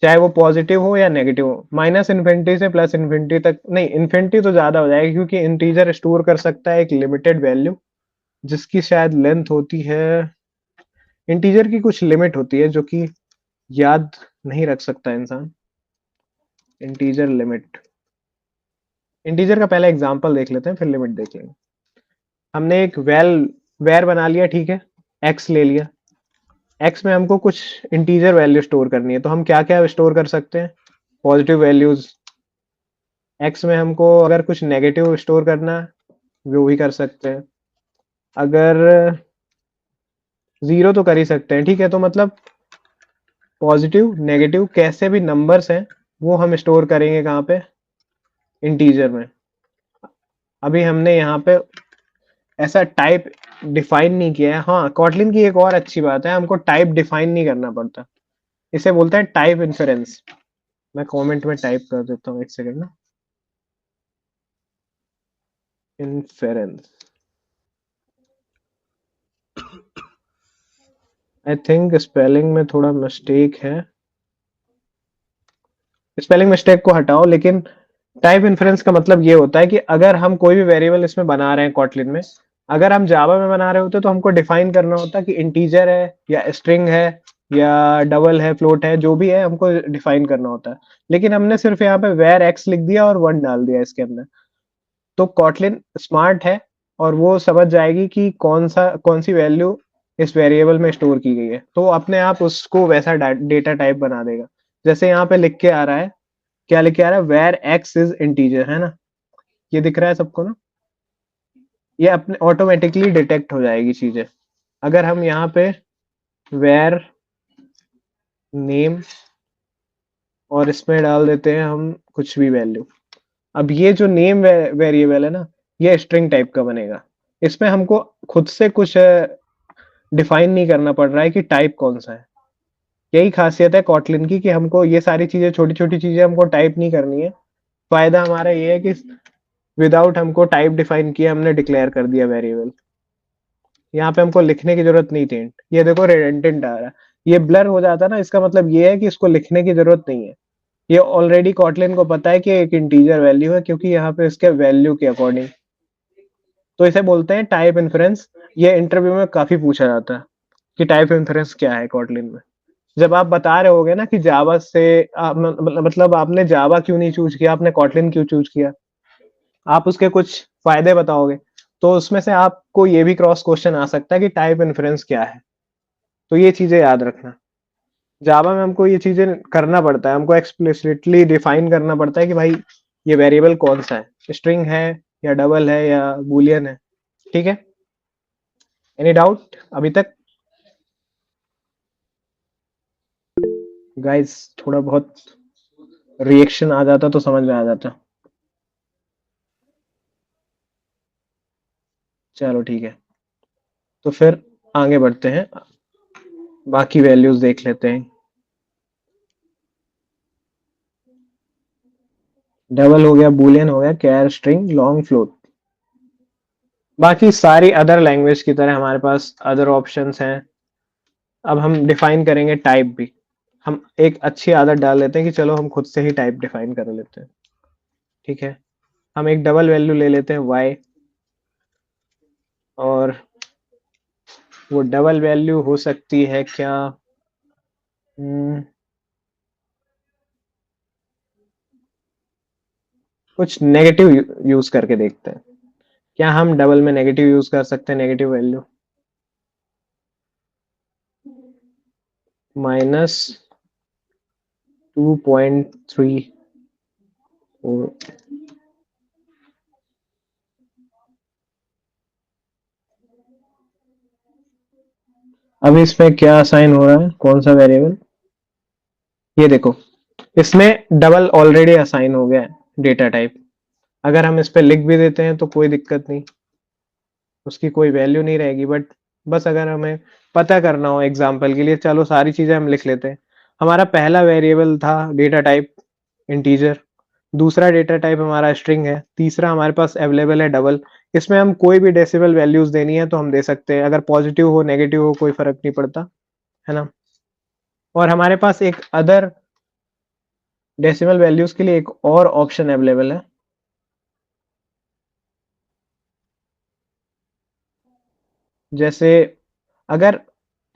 चाहे वो पॉजिटिव हो या नेगेटिव हो। माइनस इन्फिनिटी से प्लस इन्फिनिटी तक नहीं, इन्फिनिटी तो ज्यादा हो जाएगी, क्योंकि इंटीजर स्टोर कर सकता है एक लिमिटेड वैल्यू जिसकी शायद लेंथ होती है, इंटीजर की कुछ लिमिट होती है जो कि याद नहीं रख सकता इंसान। इंटीजर लिमिट, इंटीजर का पहला एग्जांपल देख लेते हैं, फिर लिमिट देख लेंगे। हमने एक वेर बना लिया, ठीक है, एक्स ले लिया। एक्स में हमको कुछ इंटीजर वैल्यू स्टोर करनी है, तो हम क्या क्या स्टोर कर सकते हैं? Positive values. एक्स में हमको अगर कुछ नेगेटिव स्टोर करना है वो भी कर सकते हैं। अगर जीरो तो कर ही सकते हैं, ठीक है। तो मतलब पॉजिटिव नेगेटिव कैसे भी नंबर्स हैं वो हम स्टोर करेंगे कहाँ पे? इंटीजर में। अभी हमने यहाँ पे ऐसा टाइप डिफाइन नहीं किया है। हाँ, कॉटलिन की एक और अच्छी बात है, हमको टाइप डिफाइन नहीं करना पड़ता। इसे बोलते हैं टाइप इन्फेरेंस। मैं कमेंट में टाइप कर देता हूँ, एक सेकंड ना। इन्फेरेंस, आई थिंक स्पेलिंग में थोड़ा मिस्टेक है, स्पेलिंग मिस्टेक को हटाओ। लेकिन टाइप इन्फेरेंस का मतलब ये होता है कि अगर हम कोई भी वेरिएबल इसमें बना रहे हैं कॉटलिन में, अगर हम जावा में बना रहे होते तो हमको डिफाइन करना होता कि इंटीजर है या स्ट्रिंग है या डबल है, फ्लोट है, जो भी है हमको डिफाइन करना होता है। लेकिन हमने सिर्फ यहाँ पे वेर एक्स लिख दिया और वन डाल दिया इसके अंदर। तो कॉटलिन स्मार्ट है और वो समझ जाएगी कि कौन सी वैल्यू इस वेरिएबल में स्टोर की गई है, तो वो अपने आप उसको वैसा डेटा टाइप बना देगा। जैसे यहाँ पे लिख के आ रहा है, क्या लिख के आ रहा है? वेर एक्स इज इंटीजर, है ना? ये दिख रहा है सबको ना? ये अपने ऑटोमेटिकली डिटेक्ट हो जाएगी चीजें। अगर हम यहाँ पे वेर नेम और इसमें डाल देते हैं हम कुछ भी वैल्यू, अब ये जो नेम वेरिएबल है ना, ये स्ट्रिंग टाइप का बनेगा। इसमें हमको खुद से कुछ डिफाइन नहीं करना पड़ रहा है कि टाइप कौन सा है। यही खासियत है कॉटलिन की कि हमको ये सारी चीजें, छोटी छोटी चीजें हमको टाइप नहीं करनी है। फायदा हमारा ये है कि विदाउट हमको टाइप डिफाइन किया हमने डिक्लेयर कर दिया वेरिएबल। यहाँ पे हमको लिखने की जरूरत नहीं थी। ये देखो रेडेंडेंट आ रहा है, ये ब्लर हो जाता है ना, इसका मतलब ये है कि इसको लिखने की जरूरत नहीं है। ये ऑलरेडी कॉटलिन को पता है कि एक इंटीजर वैल्यू है, क्योंकि यहाँ पे इसके वैल्यू के अकॉर्डिंग। तो इसे बोलते हैं टाइप इन्फरेंस। ये इंटरव्यू में काफी पूछा जाता है कि टाइप इन्फरेंस क्या है कॉटलिन में। जब आप बता रहे होगे ना कि जावा से मतलब आपने जावा क्यों नहीं चूज किया, आपने कॉटलिन क्यों चूज किया, आप उसके कुछ फायदे बताओगे, तो उसमें से आपको ये भी क्रॉस क्वेश्चन आ सकता है कि टाइप इन्फरेंस क्या है। तो ये चीजें याद रखना। जावा में हमको ये चीजें करना पड़ता है, हमको एक्सप्लिसिटली डिफाइन करना पड़ता है कि भाई ये वेरिएबल कौन सा है, स्ट्रिंग है या डबल है या बूलियन है। ठीक है, एनी डाउट अभी तक गाइस? थोड़ा बहुत रिएक्शन आ जाता तो समझ में आ जाता। चलो ठीक है, तो फिर आगे बढ़ते हैं, बाकी वैल्यूज देख लेते हैं। डबल हो गया, बूलियन हो गया, कैर, स्ट्रिंग, लॉन्ग, फ्लोट। बाकी सारी अदर लैंग्वेज की तरह हमारे पास अदर ऑप्शंस हैं। अब हम डिफाइन करेंगे टाइप भी। हम एक अच्छी आदत डाल लेते हैं कि चलो हम खुद से ही टाइप डिफाइन कर लेते हैं। ठीक है, हम एक डबल वैल्यू ले लेते हैं y, और वो डबल वैल्यू हो सकती है क्या, कुछ नेगेटिव यूज करके देखते हैं। क्या हम डबल में नेगेटिव यूज कर सकते हैं? Negative value -2.34। अब इसमें क्या असाइन हो रहा है, कौन सा वेरिएबल? ये देखो, इसमें डबल ऑलरेडी असाइन हो गया है डेटा टाइप। अगर हम इस पे लिख भी देते हैं तो कोई दिक्कत नहीं, उसकी कोई वैल्यू नहीं रहेगी। बट बस अगर हमें पता करना हो एग्जाम्पल के लिए, चलो सारी चीजें हम लिख लेते हैं। हमारा पहला वेरिएबल था डेटा टाइप इंटीजर, दूसरा डेटा टाइप हमारा स्ट्रिंग है, तीसरा हमारे पास अवेलेबल है डबल। इसमें हम कोई भी डेसिमल वैल्यूज देनी है तो हम दे सकते हैं, अगर पॉजिटिव हो नेगेटिव हो कोई फर्क नहीं पड़ता, है ना। और हमारे पास एक अदर डेसिमल वैल्यूज के लिए एक और ऑप्शन अवेलेबल है। जैसे अगर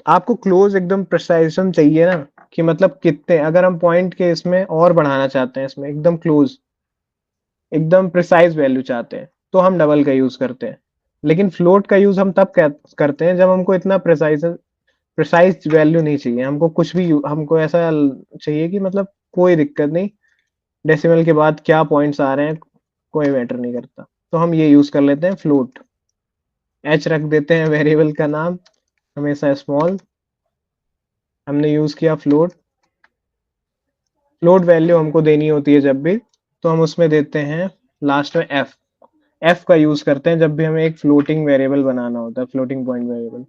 आपको क्लोज एकदम प्रिसाइजन चाहिए ना, कि मतलब कितने, अगर हम पॉइंट के इसमें और बढ़ाना चाहते हैं, इसमें एकदम क्लोज एकदम प्रिसाइज वैल्यू चाहते हैं, तो हम डबल का यूज करते हैं। लेकिन फ्लोट का यूज हम तब करते हैं जब हमको इतना प्रिसाइज वैल्यू नहीं चाहिए। हमको कुछ भी हमको ऐसा चाहिए कि मतलब कोई दिक्कत नहीं, डेसिमल के बाद क्या पॉइंट्स आ रहे हैं कोई मैटर नहीं करता, तो हम ये यूज कर लेते हैं फ्लोट। एच रख देते हैं वेरिएबल का नाम, हमेशा स्मॉल। हमने यूज किया फ्लोट। फ्लोट वैल्यू हमको देनी होती है जब भी, तो हम उसमें देते हैं लास्ट में एफ। एफ का यूज करते हैं जब भी हमें एक फ्लोटिंग वेरिएबल बनाना होता है, फ्लोटिंग पॉइंट वेरिएबल।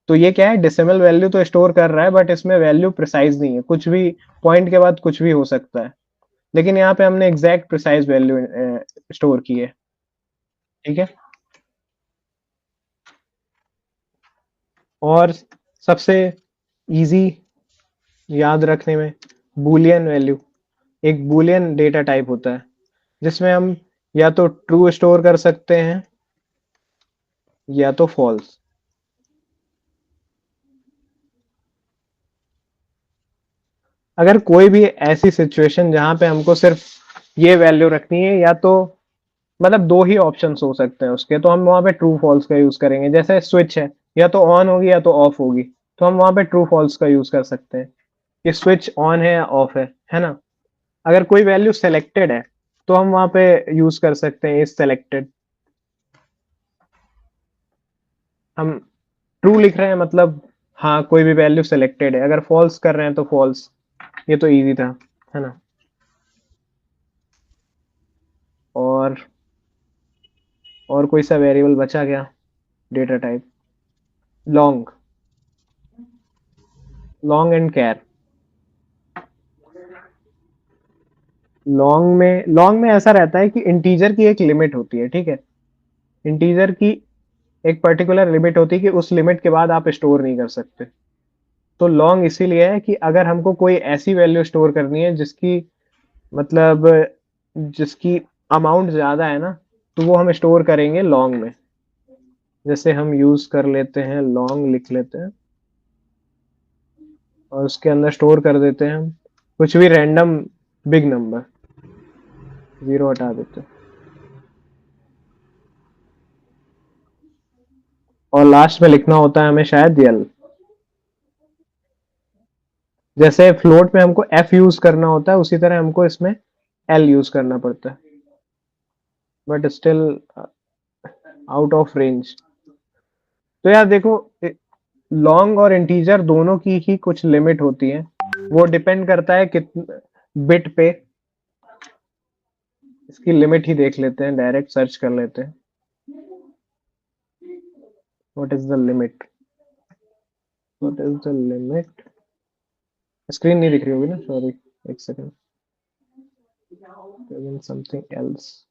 तो ये क्या है, डेसिमल वैल्यू तो स्टोर कर रहा है, बट इसमें वैल्यू प्रिसाइज नहीं है, कुछ भी पॉइंट के बाद कुछ भी हो सकता है। लेकिन यहाँ पे हमने एग्जैक्ट प्रिसाइज वैल्यू स्टोर की है। ठीक है, और सबसे इजी याद रखने में, बूलियन वैल्यू। एक बूलियन डेटा टाइप होता है जिसमें हम या तो ट्रू स्टोर कर सकते हैं या तो फॉल्स। अगर कोई भी ऐसी सिचुएशन जहां पे हमको सिर्फ ये वैल्यू रखनी है, या तो मतलब दो ही ऑप्शंस हो सकते हैं उसके, तो हम वहां पे ट्रू फॉल्स का यूज करेंगे। जैसे स्विच है, या तो ऑन होगी या तो ऑफ होगी, तो हम वहां पे ट्रू फॉल्स का यूज कर सकते हैं कि स्विच ऑन है या ऑफ है ना। अगर कोई वैल्यू सेलेक्टेड है तो हम वहां पे यूज कर सकते हैं इज सेलेक्टेड। हम ट्रू लिख रहे हैं मतलब हाँ कोई भी वैल्यू सिलेक्टेड है, अगर फॉल्स कर रहे हैं तो फॉल्स। ये तो इजी था, है ना। और और कोई सा वेरिएबल बचा क्या data type? Long, long and char. Long में ऐसा रहता है कि इंटीजर की एक लिमिट होती है, ठीक है। इंटीजर की एक पर्टिकुलर लिमिट होती है कि उस लिमिट के बाद आप स्टोर नहीं कर सकते। तो लॉन्ग इसीलिए है कि अगर हमको कोई ऐसी वैल्यू स्टोर करनी है जिसकी मतलब जिसकी अमाउंट ज्यादा है ना, तो वो हम स्टोर करेंगे लॉन्ग में। जैसे हम यूज कर लेते हैं लॉन्ग, लिख लेते हैं और उसके अंदर स्टोर कर देते हैं हम कुछ भी रैंडम बिग नंबर, 0 हटा देते हैं और लास्ट में लिखना होता है हमें शायद यल। जैसे फ्लोट में हमको एफ यूज करना होता है उसी तरह हमको इसमें एल यूज करना पड़ता है, but still out of range. तो यार देखो, लॉन्ग और इंटीजर दोनों की ही कुछ लिमिट होती है, वो डिपेंड करता है कितने बिट पे। इसकी लिमिट ही देख लेते हैं, डायरेक्ट सर्च कर लेते हैं what is the limit, what is the limit. Screen नहीं दिख रही होगी ना, सॉरी, एक सेकंड, समथिंग एल्स।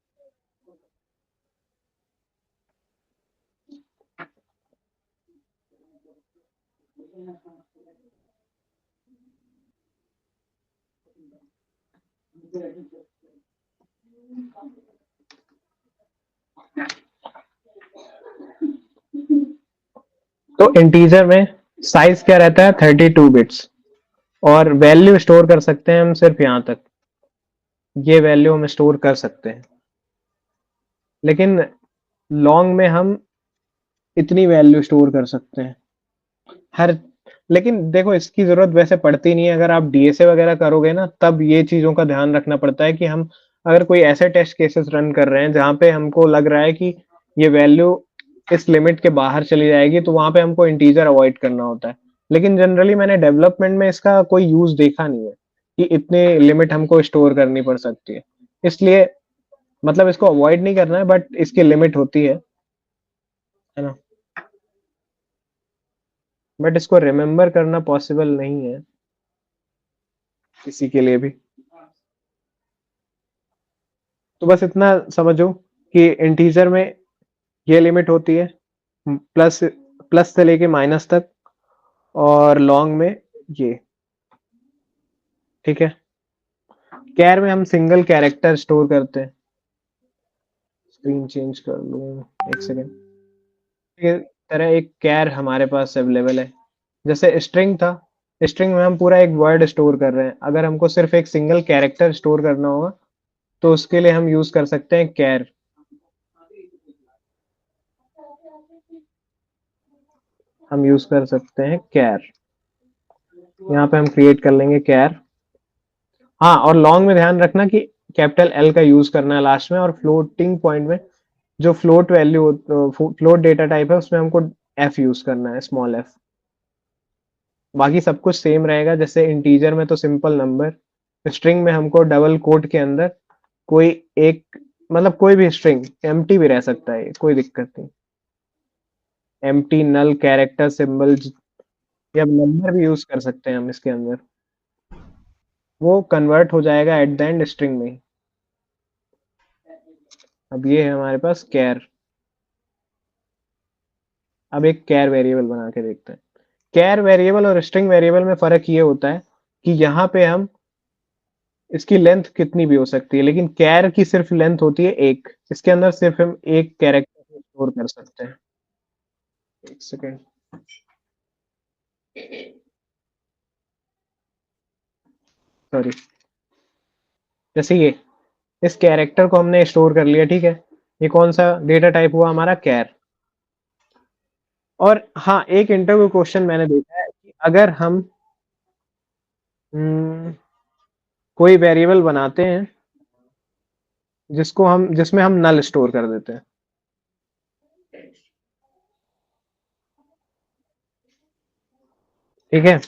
तो इंटीजर में साइज क्या रहता है, 32 बिट्स, और वैल्यू स्टोर कर सकते हैं हम सिर्फ यहां तक, ये वैल्यू हम स्टोर कर सकते हैं। लेकिन लॉन्ग में हम इतनी वैल्यू स्टोर कर सकते हैं हर। लेकिन देखो इसकी जरूरत वैसे पड़ती नहीं है, अगर आप डीएसए वगैरह करोगे ना तब ये चीजों का ध्यान रखना पड़ता है कि हम अगर कोई ऐसे टेस्ट केसेस रन कर रहे हैं जहां पे हमको लग रहा है कि ये वैल्यू इस लिमिट के बाहर चली जाएगी, तो वहां पे हमको इंटीजर अवॉइड करना होता है। लेकिन जनरली मैंने डेवलपमेंट में इसका कोई यूज देखा नहीं है कि इतने लिमिट हमको स्टोर करनी पड़ सकती है। इसलिए मतलब इसको अवॉइड नहीं करना है, बट इसकी लिमिट होती है ना। बट इसको रिमेम्बर करना पॉसिबल नहीं है किसी के लिए भी। तो बस इतना समझो कि इंटीजर में ये लिमिट होती है प्लस प्लस से लेके माइनस तक, और लॉन्ग में ये, ठीक है। कैर में हम सिंगल कैरेक्टर स्टोर करते हैं। स्क्रीन चेंज कर लूं, एक सेकेंड। ये तरह एक कैर हमारे पास अवेलेबल है, जैसे स्ट्रिंग था, स्ट्रिंग में हम पूरा एक वर्ड स्टोर कर रहे हैं। अगर हमको सिर्फ एक सिंगल कैरेक्टर स्टोर करना होगा तो उसके लिए हम यूज कर सकते हैं कैर। हम यूज कर सकते हैं कैर, यहाँ पे हम क्रिएट कर लेंगे कैर। हाँ, और लॉन्ग में ध्यान रखना कि कैपिटल एल का यूज करना है लास्ट में, और फ्लोटिंग पॉइंट में जो float value float data type है उसमें हमको एफ यूज करना है, स्मॉल एफ। बाकी सब कुछ सेम रहेगा, जैसे इंटीजर में तो सिंपल नंबर, स्ट्रिंग में हमको डबल कोट के अंदर कोई एक मतलब कोई भी स्ट्रिंग एम्प्टी भी रह सकता है, कोई दिक्कत नहीं। एम्प्टी, नल, कैरेक्टर, सिंबल, या नंबर भी यूज कर सकते हैं हम इसके अंदर, वो कन्वर्ट हो जाएगा एट द एंड स्ट्रिंग में। अब ये है हमारे पास कैर। अब एक कैर वेरिएबल बना के देखते हैं। कैर वेरिएबल और स्ट्रिंग वेरिएबल में फर्क ये होता है कि यहाँ पे हम इसकी लेंथ कितनी भी हो सकती है, लेकिन कैर की सिर्फ लेंथ होती है एक, इसके अंदर सिर्फ हम एक कैरेक्टर स्टोर कर सकते हैं। एक सेकेंड, सॉरी। जैसे ये इस कैरेक्टर को हमने स्टोर कर लिया, ठीक है। ये कौन सा डेटा टाइप हुआ हमारा, कैर। और हाँ, एक इंटरव्यू क्वेश्चन मैंने देखा है कि अगर हम कोई वेरिएबल बनाते हैं जिसमें हम नल स्टोर कर देते हैं, ठीक है,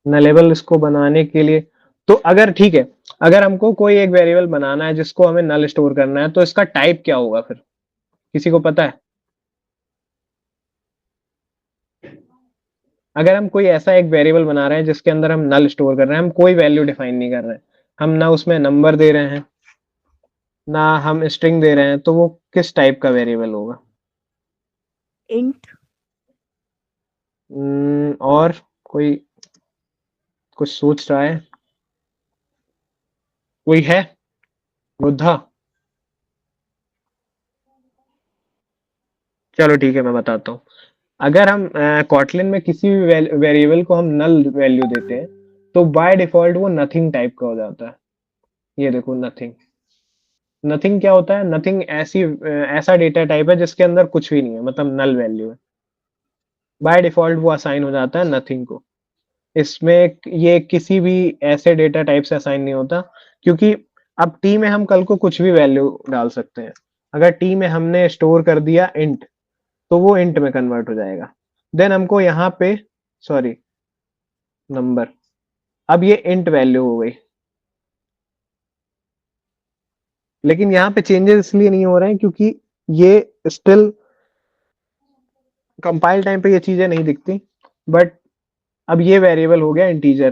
नलेबल इसको बनाने के लिए। तो अगर ठीक है, अगर हमको कोई एक वेरिएबल बनाना है जिसको हमें नल स्टोर करना है, तो इसका टाइप क्या होगा फिर, किसी को पता है? अगर हम कोई ऐसा एक वेरिएबल बना रहे हैं जिसके अंदर हम नल स्टोर कर रहे हैं, हम कोई वैल्यू डिफाइन नहीं कर रहे हैं, हम ना उसमें नंबर दे रहे हैं ना हम स्ट्रिंग दे रहे हैं, तो वो किस टाइप का वेरिएबल होगा? इंट। और कोई कुछ सोच रहा है? कोई है बुद्धा? चलो ठीक है, मैं बताता हूँ। अगर हम कॉटलिन में किसी भी वेरिएबल को हम नल वैल्यू देते हैं, तो बाय डिफॉल्ट वो नथिंग टाइप का हो जाता है। ये देखो, नथिंग। नथिंग क्या होता है? नथिंग ऐसा डेटा टाइप है जिसके अंदर कुछ भी नहीं है, मतलब नल वैल्यू है। बाय डिफॉल्ट वो असाइन हो जाता है नथिंग को। इसमें ये किसी भी ऐसे डेटा टाइप से असाइन नहीं होता, क्योंकि अब टी में हम कल को कुछ भी वैल्यू डाल सकते हैं। अगर टी में हमने स्टोर कर दिया इंट, तो वो इंट में कन्वर्ट हो जाएगा। देन हमको यहाँ पे, सॉरी, नंबर, अब ये इंट वैल्यू हो गई। लेकिन यहाँ पे चेंजेस इसलिए नहीं हो रहे हैं क्योंकि ये स्टिल कंपाइल टाइम पे ये चीजें नहीं दिखती, बट अब ये वेरिएबल हो गया integer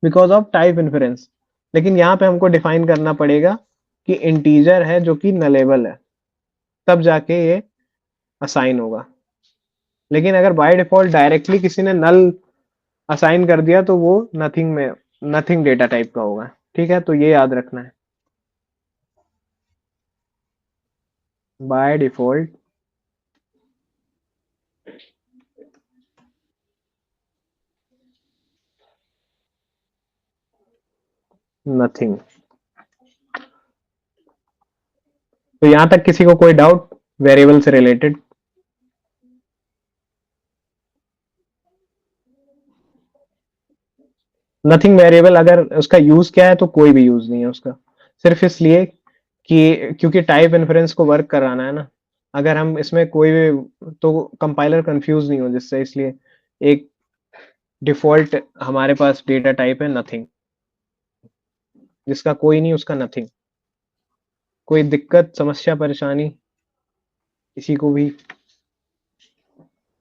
because of type inference. लेकिन यहाँ पे हमको डिफाइन करना पड़ेगा कि इंटीजर है जो कि नलेबल है, तब जाके ये असाइन होगा। लेकिन अगर बाय डिफॉल्ट डायरेक्टली किसी ने नल असाइन कर दिया, तो वो नथिंग डेटा टाइप का होगा। ठीक है, तो ये याद रखना है। By default nothing. तो यहां तक किसी को कोई डाउट वेरिएबल से रिलेटेड? नथिंग वेरिएबल, अगर उसका यूज क्या है, तो कोई भी यूज नहीं है उसका, सिर्फ इसलिए कि क्योंकि टाइप इन्फरेंस को वर्क कराना है ना। अगर हम इसमें कोई भी, तो कंपाइलर कंफ्यूज नहीं हो जिससे, इसलिए एक डिफॉल्ट हमारे पास डेटा टाइप है नथिंग, जिसका कोई नहीं, उसका नथिंग। कोई दिक्कत, समस्या, परेशानी किसी को भी?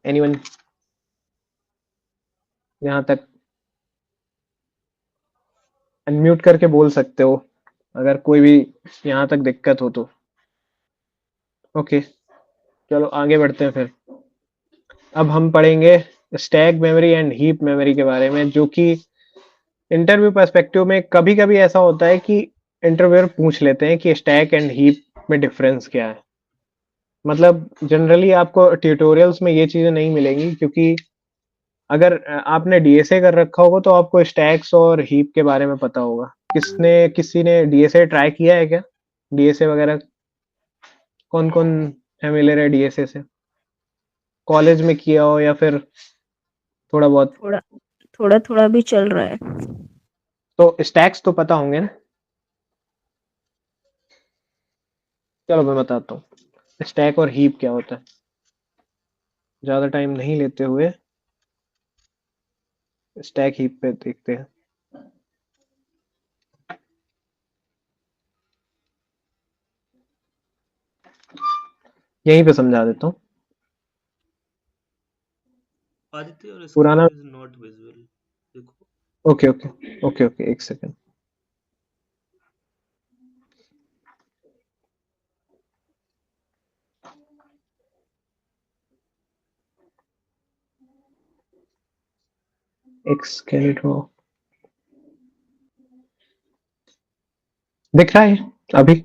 एनीवन? यहाँ तक अनम्यूट करके बोल सकते हो अगर कोई भी यहाँ तक दिक्कत हो तो। ओके, चलो आगे बढ़ते हैं फिर। अब हम पढ़ेंगे stack memory and heap memory के बारे में, जो कि इंटरव्यू पर्सपेक्टिव में कभी कभी ऐसा होता है कि इंटरव्यूअर पूछ लेते हैं कि स्टैक एंड हीप में डिफरेंस क्या है। मतलब जनरली आपको ट्यूटोरियल्स में ये चीजें नहीं मिलेंगी, क्योंकि अगर आपने डीएसए कर रखा होगा तो आपको स्टैक्स और हीप के बारे में पता होगा। किसी ने डीएसए ट्राई किया है क्या? डीएसए वगैरह कौन कौन फैमिलियर है डीएसए से? कॉलेज में किया हो या फिर थोड़ा बहुत? थोड़ा थोड़ा थोड़ा भी चल रहा है। तो स्टैक्स तो पता होंगे ना? चलो मैं बताता हूँ स्टैक और हीप क्या होता है, ज्यादा टाइम नहीं लेते हुए स्टैक हीप पे देखते हैं। यहीं पे समझा देता हूँ। आदित्य और पुराना, स्क्रीन इज नॉट विजिबल। देखो। ओके ओके ओके ओके, एक सेकेंड। एक सेकेंड हो, दिख रहा है अभी?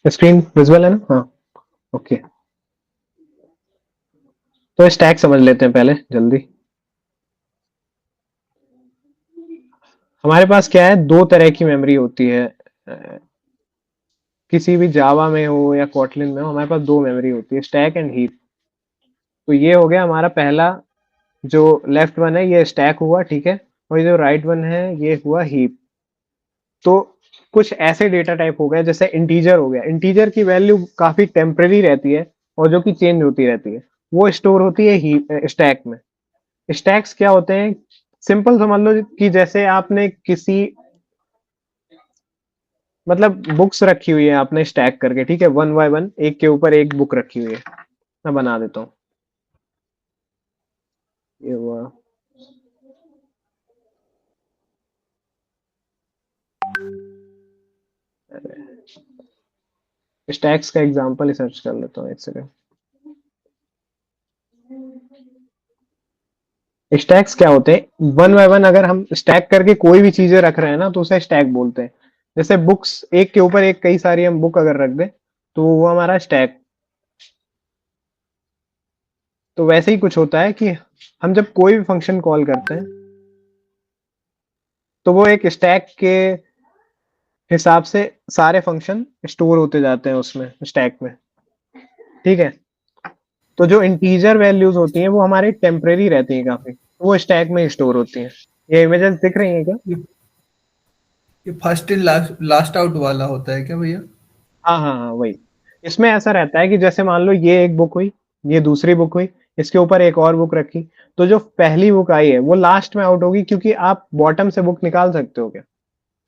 स्क्रीन विजुअल है ना? हाँ, ओके। तो स्टैक समझ लेते हैं पहले जल्दी। हमारे पास क्या है, दो तरह की मेमोरी होती है। किसी भी जावा में हो या कॉटलिन में हो, हमारे पास दो मेमोरी होती है, स्टैक एंड हीप। तो ये हो गया हमारा पहला, जो लेफ्ट वन है ये स्टैक हुआ, ठीक है, और ये जो राइट वन है ये हुआ हीप। तो कुछ ऐसे डेटा टाइप हो गए जैसे इंटीजर हो गया, इंटीजर की वैल्यू काफी टेम्पररी रहती है और जो कि चेंज होती रहती है, वो स्टोर होती है ही स्टैक में। स्टैक्स क्या होते हैं, सिंपल समझ लो कि जैसे आपने किसी मतलब बुक्स रखी हुई है आपने स्टैक करके, ठीक है, वन बाय वन एक के ऊपर एक बुक रखी हुई है। मैं बना देता हूँ, ये हुआ। स्टैक्स का एग्जांपल ही सर्च कर लेता हूँ एक सेकंड। स्टैक्स क्या होते हैं, वन बाय वन अगर हम स्टैक करके कोई भी चीजें रख रहे हैं ना तो उसे स्टैक बोलते हैं। जैसे बुक्स एक के ऊपर एक कई सारी हम बुक अगर रख दें तो वो हमारा स्टैक। तो वैसे ही कुछ होता है कि हम जब कोई भी फंक्शन कॉल करते हैं तो वो एक स्टैक के हिसाब से सारे फंक्शन स्टोर होते जाते हैं उसमें स्टैक में, ठीक है। तो जो इंटीजर वैल्यूज होती हैं वो हमारे टेम्परेरी रहती हैं काफी, वो स्टैक में स्टोर होती हैं। ये इमेजेस दिख रही हैं क्या? ये first in last last out वाला होता है क्या भैया? हाँ हाँ हाँ, वही। इसमें ऐसा रहता है कि जैसे मान लो ये एक बुक हुई, ये दूसरी बुक हुई, इसके ऊपर एक और बुक रखी, तो जो पहली बुक आई है वो लास्ट में आउट होगी, क्योंकि आप बॉटम से बुक निकाल सकते हो क्या?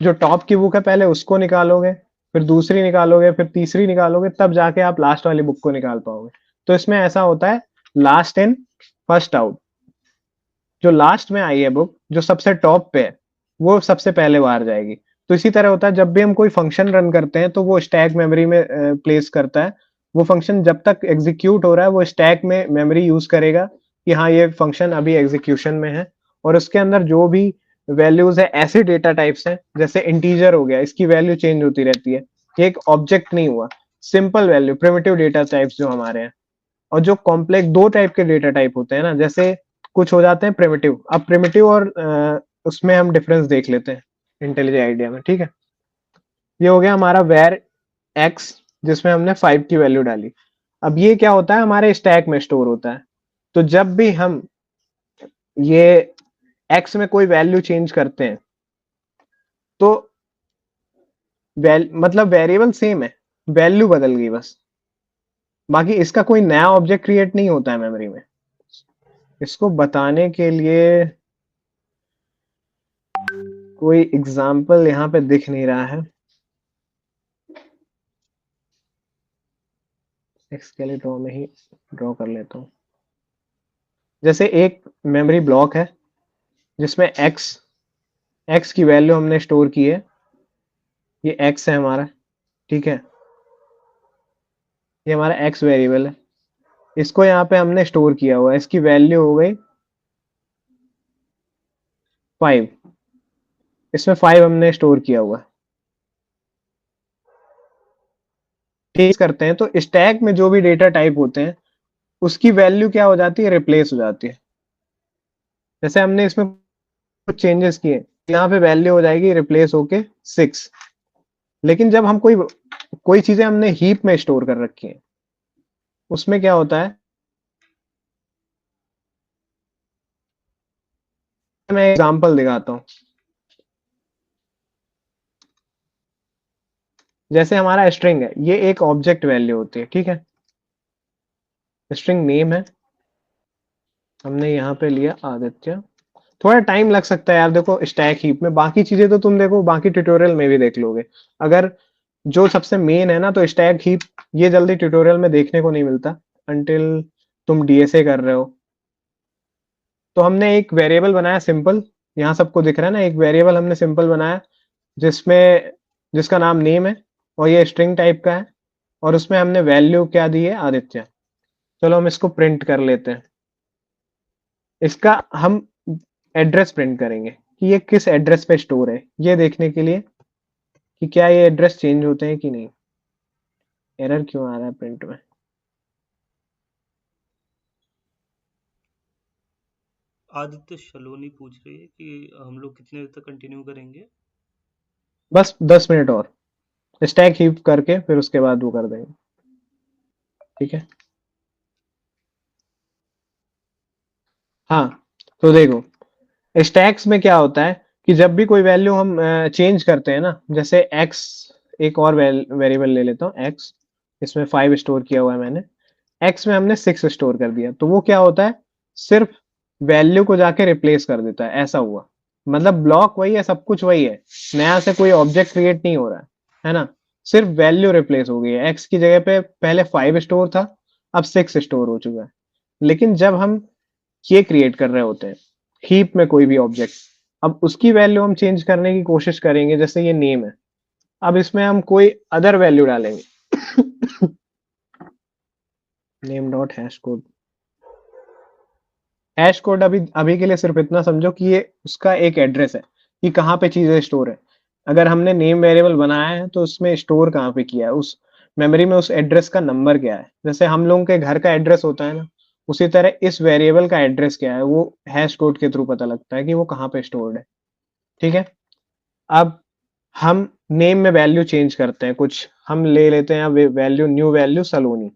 जो टॉप की बुक है पहले उसको निकालोगे, फिर दूसरी निकालोगे, फिर तीसरी निकालोगे, तब जाके आप लास्ट वाली बुक को निकाल पाओगे। तो इसमें ऐसा होता है, लास्ट इन फर्स्ट आउट। जो लास्ट में आई है बुक, जो सबसे टॉप पे है, वो सबसे पहले बाहर जाएगी। तो इसी तरह होता है जब भी हम कोई फंक्शन रन करते हैं तो वो स्टैक मेमोरी में प्लेस करता है। वो फंक्शन जब तक एग्जीक्यूट हो रहा है वो स्टैक में मेमोरी यूज करेगा कि हाँ ये फंक्शन अभी एग्जीक्यूशन में है, और उसके अंदर जो भी वैल्यूज है ऐसे डेटा टाइप्स हैं, जैसे इंटीजर हो गया, इसकी वैल्यू चेंज होती रहती है, ये एक ऑब्जेक्ट नहीं हुआ, simple value primitive data types जो हमारे हैं। और जो कॉम्प्लेक्स दो टाइप के डेटा टाइप होते हैं ना, जैसे कुछ हो जाते हैं प्रिमिटिव। अब प्रिमिटिव और उसमें हम डिफरेंस देख लेते हैं इंटेलिजेंट आइडिया में, ठीक है। ये हो गया हमारा वेर एक्स, जिसमें हमने 5 की वैल्यू डाली। अब ये क्या होता है, हमारे स्टैक में स्टोर होता है। तो जब भी हम ये एक्स में कोई वैल्यू चेंज करते हैं तो मतलब वेरिएबल सेम है, वैल्यू बदल गई बस, बाकी इसका कोई नया ऑब्जेक्ट क्रिएट नहीं होता है मेमोरी में। इसको बताने के लिए कोई एग्जाम्पल यहाँ पे दिख नहीं रहा है। एक्स के लिए ड्रॉ में ही ड्रॉ कर लेता हूँ। जैसे एक मेमोरी ब्लॉक है जिसमें एक्स एक्स की वैल्यू हमने स्टोर की है, ये एक्स है हमारा, ठीक है। ये हमारा एक्स वेरिएबल है, इसको यहाँ पे हमने स्टोर किया हुआ है, इसकी वैल्यू हो गई 5। इसमें 5 हमने स्टोर किया हुआ है। ठीक करते हैं तो स्टैक में जो भी डेटा टाइप होते हैं उसकी वैल्यू क्या हो जाती है, रिप्लेस हो जाती है। जैसे हमने इसमें कुछ चेंजेस किए, यहाँ पे वैल्यू हो जाएगी रिप्लेस होके 6। लेकिन जब हम कोई कोई चीजें हमने हीप में स्टोर कर रखी है, उसमें क्या होता है, मैं एग्जांपल दिखाता हूँ। जैसे हमारा स्ट्रिंग है, ये एक ऑब्जेक्ट वैल्यू होती है, ठीक है। स्ट्रिंग नेम है, हमने यहाँ पे लिया आदित्य। थोड़ा टाइम लग सकता है यार, देखो स्टैक हीप में, बाकी चीजें तो तुम देखो बाकी ट्यूटोरियल में भी देख लोगे। अगर जो सबसे मेन है ना, तो स्टैक हीप ये जल्दी ट्यूटोरियल में देखने को नहीं मिलता अंटिल तुम डीएसए कर रहे हो। तो हमने एक वेरिएबल बनाया सिंपल, यहाँ सबको दिख रहा है ना, एक वेरिएबल हमने सिंपल बनाया जिसमें जिसका नाम नेम है और ये स्ट्रिंग टाइप का है, और उसमें हमने वैल्यू क्या दी है, आदित्य। चलो हम इसको प्रिंट कर लेते हैं। इसका हम एड्रेस प्रिंट करेंगे कि ये किस एड्रेस पे स्टोर है, ये देखने के लिए कि क्या ये एड्रेस चेंज होते हैं कि नहीं। एरर क्यों आ रहा है प्रिंट में? आदित्य सलोनी पूछ रही है कि हम लोग कितने देर तक कंटिन्यू करेंगे। बस 10 मिनट और स्टैक हीप करके फिर उसके बाद वो कर देंगे, ठीक है। हाँ, तो देखो स्टैक्स में क्या होता है कि जब भी कोई वैल्यू हम चेंज करते हैं ना, जैसे x, एक और वेरिएबल ले लेता हूँ x, इसमें 5 स्टोर किया हुआ है मैंने, x में हमने 6 स्टोर कर दिया, तो वो क्या होता है, सिर्फ वैल्यू को जाके रिप्लेस कर देता है, ऐसा हुआ। मतलब ब्लॉक वही है, सब कुछ वही है, नया से कोई ऑब्जेक्ट क्रिएट नहीं हो रहा है ना, सिर्फ वैल्यू रिप्लेस हो गई है। x की जगह पे पहले 5 स्टोर था, अब 6 स्टोर हो चुका है। लेकिन जब हम ये क्रिएट कर रहे होते हैं हीप में कोई भी ऑब्जेक्ट, अब उसकी वैल्यू हम चेंज करने की कोशिश करेंगे, जैसे ये नेम है, अब इसमें हम कोई अदर वैल्यू डालेंगे name dot hash code, hash code अभी अभी के लिए सिर्फ इतना समझो कि ये उसका एक एड्रेस है कि कहाँ पे चीजें स्टोर है। अगर हमने नेम वेरिएबल बनाया है तो उसमें स्टोर कहाँ पे किया है, उस मेमोरी में उस एड्रेस का नंबर क्या है, जैसे हम लोगों के घर का एड्रेस होता है ना, उसी तरह इस वेरिएबल का एड्रेस क्या है वो हैश कोड के थ्रू पता लगता है कि वो कहाँ पे स्टोर्ड है। ठीक है, अब हम नेम में वैल्यू चेंज करते हैं, कुछ हम ले लेते हैं वैल्यू, न्यू वैल्यू सलोनी।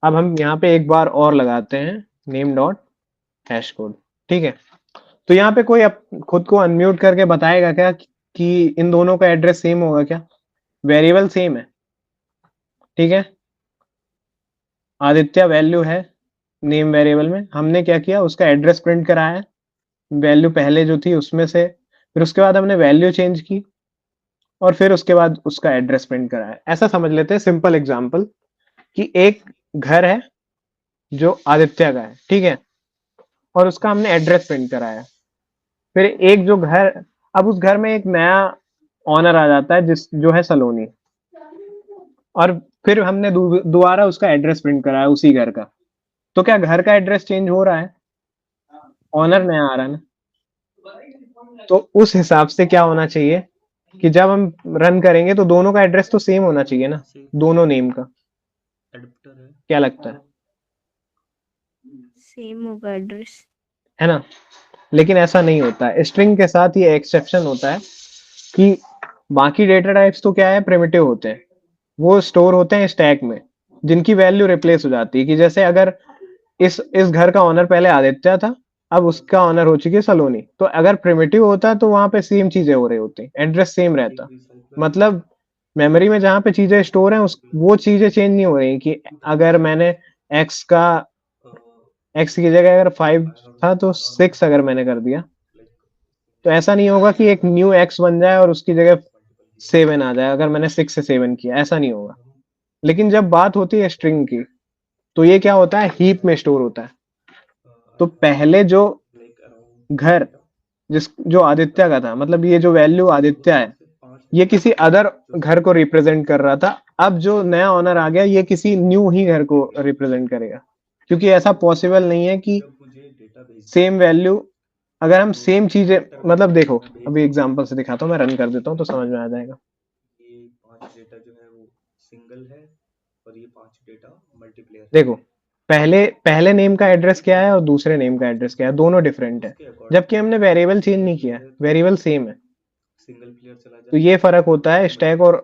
अब हम यहाँ पे एक बार और लगाते हैं नेम डॉट हैश कोड। ठीक है, तो यहाँ पे कोई खुद को अनम्यूट करके बताएगा क्या कि इन दोनों का एड्रेस सेम होगा क्या? वेरिएबल सेम है, ठीक है, आदित्य वैल्यू है नेम वेरिएबल में, हमने क्या किया, उसका एड्रेस प्रिंट कराया, वैल्यू पहले जो थी उसमें से, फिर उसके बाद हमने वैल्यू चेंज की और फिर उसके बाद उसका एड्रेस प्रिंट कराया। ऐसा समझ लेते हैं सिंपल एग्जांपल कि एक घर है जो आदित्य का है, ठीक है, और उसका हमने एड्रेस प्रिंट कराया। फिर एक जो घर, अब उस घर में एक नया ऑनर आ जाता है जिस जो है सलोनी, और फिर हमने दोबारा उसका एड्रेस प्रिंट कराया उसी घर का, तो क्या घर का एड्रेस चेंज हो रहा है? ऑनर नया आ रहा है ना। तो उस हिसाब से क्या होना चाहिए कि जब हम रन करेंगे तो दोनों का एड्रेस तो सेम होना चाहिए ना, दोनों नेम का। एडेप्टर है, क्या लगता है? सेम होगा एड्रेस। है ना, लेकिन ऐसा नहीं होता है, स्ट्रिंग के साथ ये एक्सेप्शन होता है कि बाकी डेटा टाइप्स तो क्या है, प्रिमिटिव होते हैं, वो स्टोर होते हैं स्टैक में, जिनकी वैल्यू रिप्लेस हो जाती है। कि जैसे अगर इस घर का ऑनर पहले आदित्य था, अब उसका ऑनर हो चुकी है सलोनी, तो अगर प्रिमिटिव होता तो वहां पे सेम चीजें हो रही होती, एड्रेस सेम रहता, मतलब मेमोरी में जहां पे चीजें स्टोर हैं उस वो चीजें चेंज नहीं हो रही कि अगर मैंने एक्स का, एक्स की जगह अगर 5 था तो 6 अगर मैंने कर दिया, तो ऐसा नहीं होगा कि एक न्यू एक्स बन जाए और उसकी जगह 7 आ जाए अगर मैंने 6 से 7 किया, ऐसा नहीं होगा। लेकिन जब बात होती है स्ट्रिंग की, तो ये क्या होता है, हीप में स्टोर होता है। तो पहले जो घर जो आदित्य का था, मतलब ये जो वैल्यू आदित्य है, ये किसी अदर घर को रिप्रेजेंट कर रहा था, अब जो नया ऑनर आ गया ये किसी न्यू ही घर को रिप्रेजेंट करेगा, क्योंकि ऐसा पॉसिबल नहीं है कि सेम वैल्यू, अगर हम सेम चीजें, मतलब देखो अभी एग्जांपल से दिखाता हूँ, मैं रन कर देता हूँ तो समझ में आ जाएगा। ये 5 डेटा जो है वो सिंगल है और ये 5 डेटा मल्टीप्लेयर है। देखो पहले नेम का एड्रेस क्या है और दूसरे नेम का एड्रेस क्या है, दोनों डिफरेंट है, जबकि हमने वेरिएबल चेंज नहीं किया, वेरिएबल सेम है। सिंगल प्लेयर चला जाए तो ये फर्क होता है स्टैक और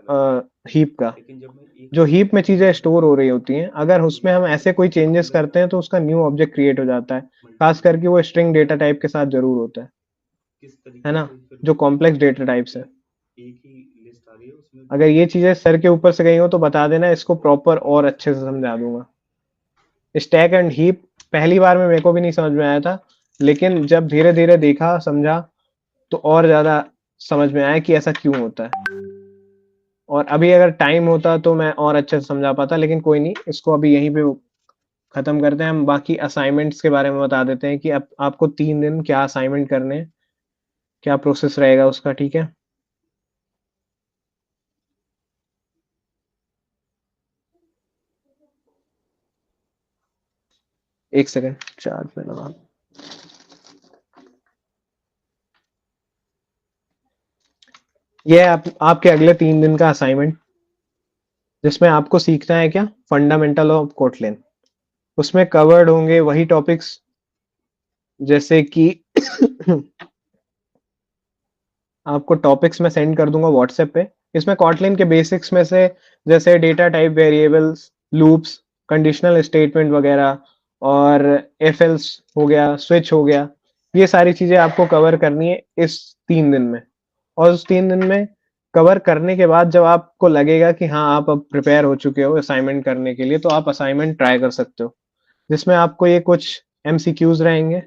हीप का। लेकिन जब मैं एक जो हीप में चीजें स्टोर हो रही होती हैं, अगर उसमें हम ऐसे कोई चेंजेस करते हैं तो उसका न्यू ऑब्जेक्ट क्रिएट हो जाता है, खास करके वो स्ट्रिंग डेटा टाइप के साथ जरूर होता किस है तरीके ना, से फिर जो कॉम्प्लेक्स डेटा टाइप्स है। एक ही लिस्ट आ रही है उसमें अगर ये चीजें सर के ऊपर से गई हो तो बता देना, इसको प्रॉपर और अच्छे से समझा दूंगा। स्टैक एंड हीप पहली बार में मेरे को भी नहीं समझ में आया था, लेकिन जब धीरे धीरे देखा समझा तो और ज्यादा समझ में आया कि ऐसा क्यों होता है। और अभी अगर टाइम होता तो मैं और अच्छे से समझा पाता, लेकिन कोई नहीं, इसको अभी यहीं पे खत्म करते हैं। हम बाकी असाइनमेंट्स के बारे में बता देते हैं कि अब आपको 3 दिन क्या असाइनमेंट करने हैं, क्या प्रोसेस रहेगा उसका, ठीक है। एक सेकंड चार्ज में लगा। ये है आपके अगले 3 दिन का असाइनमेंट, जिसमें आपको सीखना है क्या, फंडामेंटल ऑफ कोटलिन। उसमें कवर्ड होंगे वही टॉपिक्स जैसे कि आपको टॉपिक्स में सेंड कर दूंगा व्हाट्सएप पे। इसमें कॉटलिन के बेसिक्स में से जैसे data type variables, loops, conditional statement वगैरह, और एफ एल्स हो गया, स्विच हो गया, ये सारी चीजें आपको कवर करनी है इस 3 दिन में। और उस 3 दिन में कवर करने के बाद जब आपको लगेगा कि हाँ आप अब प्रिपेयर हो चुके हो असाइनमेंट करने के लिए, तो आप असाइनमेंट ट्राई कर सकते हो, जिसमें आपको ये कुछ एमसीक्यूज रहेंगे।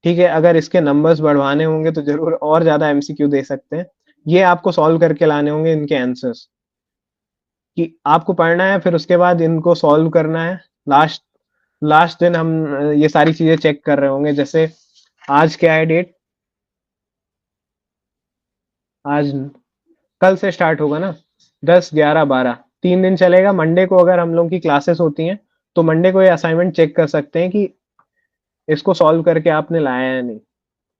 ठीक है, अगर इसके नंबर्स बढ़वाने होंगे तो जरूर और ज्यादा एमसीक्यू दे सकते हैं। ये आपको सॉल्व करके लाने होंगे इनके आंसर्स, कि आपको पढ़ना है फिर उसके बाद इनको सॉल्व करना है। लास्ट लास्ट दिन हम ये सारी चीजें चेक कर रहे होंगे। जैसे आज क्या है डेट, आज कल से स्टार्ट होगा ना, 10, 11, 12 3 दिन चलेगा। मंडे को अगर हम लोग की क्लासेस होती हैं तो मंडे को ये असाइनमेंट चेक कर सकते हैं कि इसको सॉल्व करके आपने लाया है नहीं।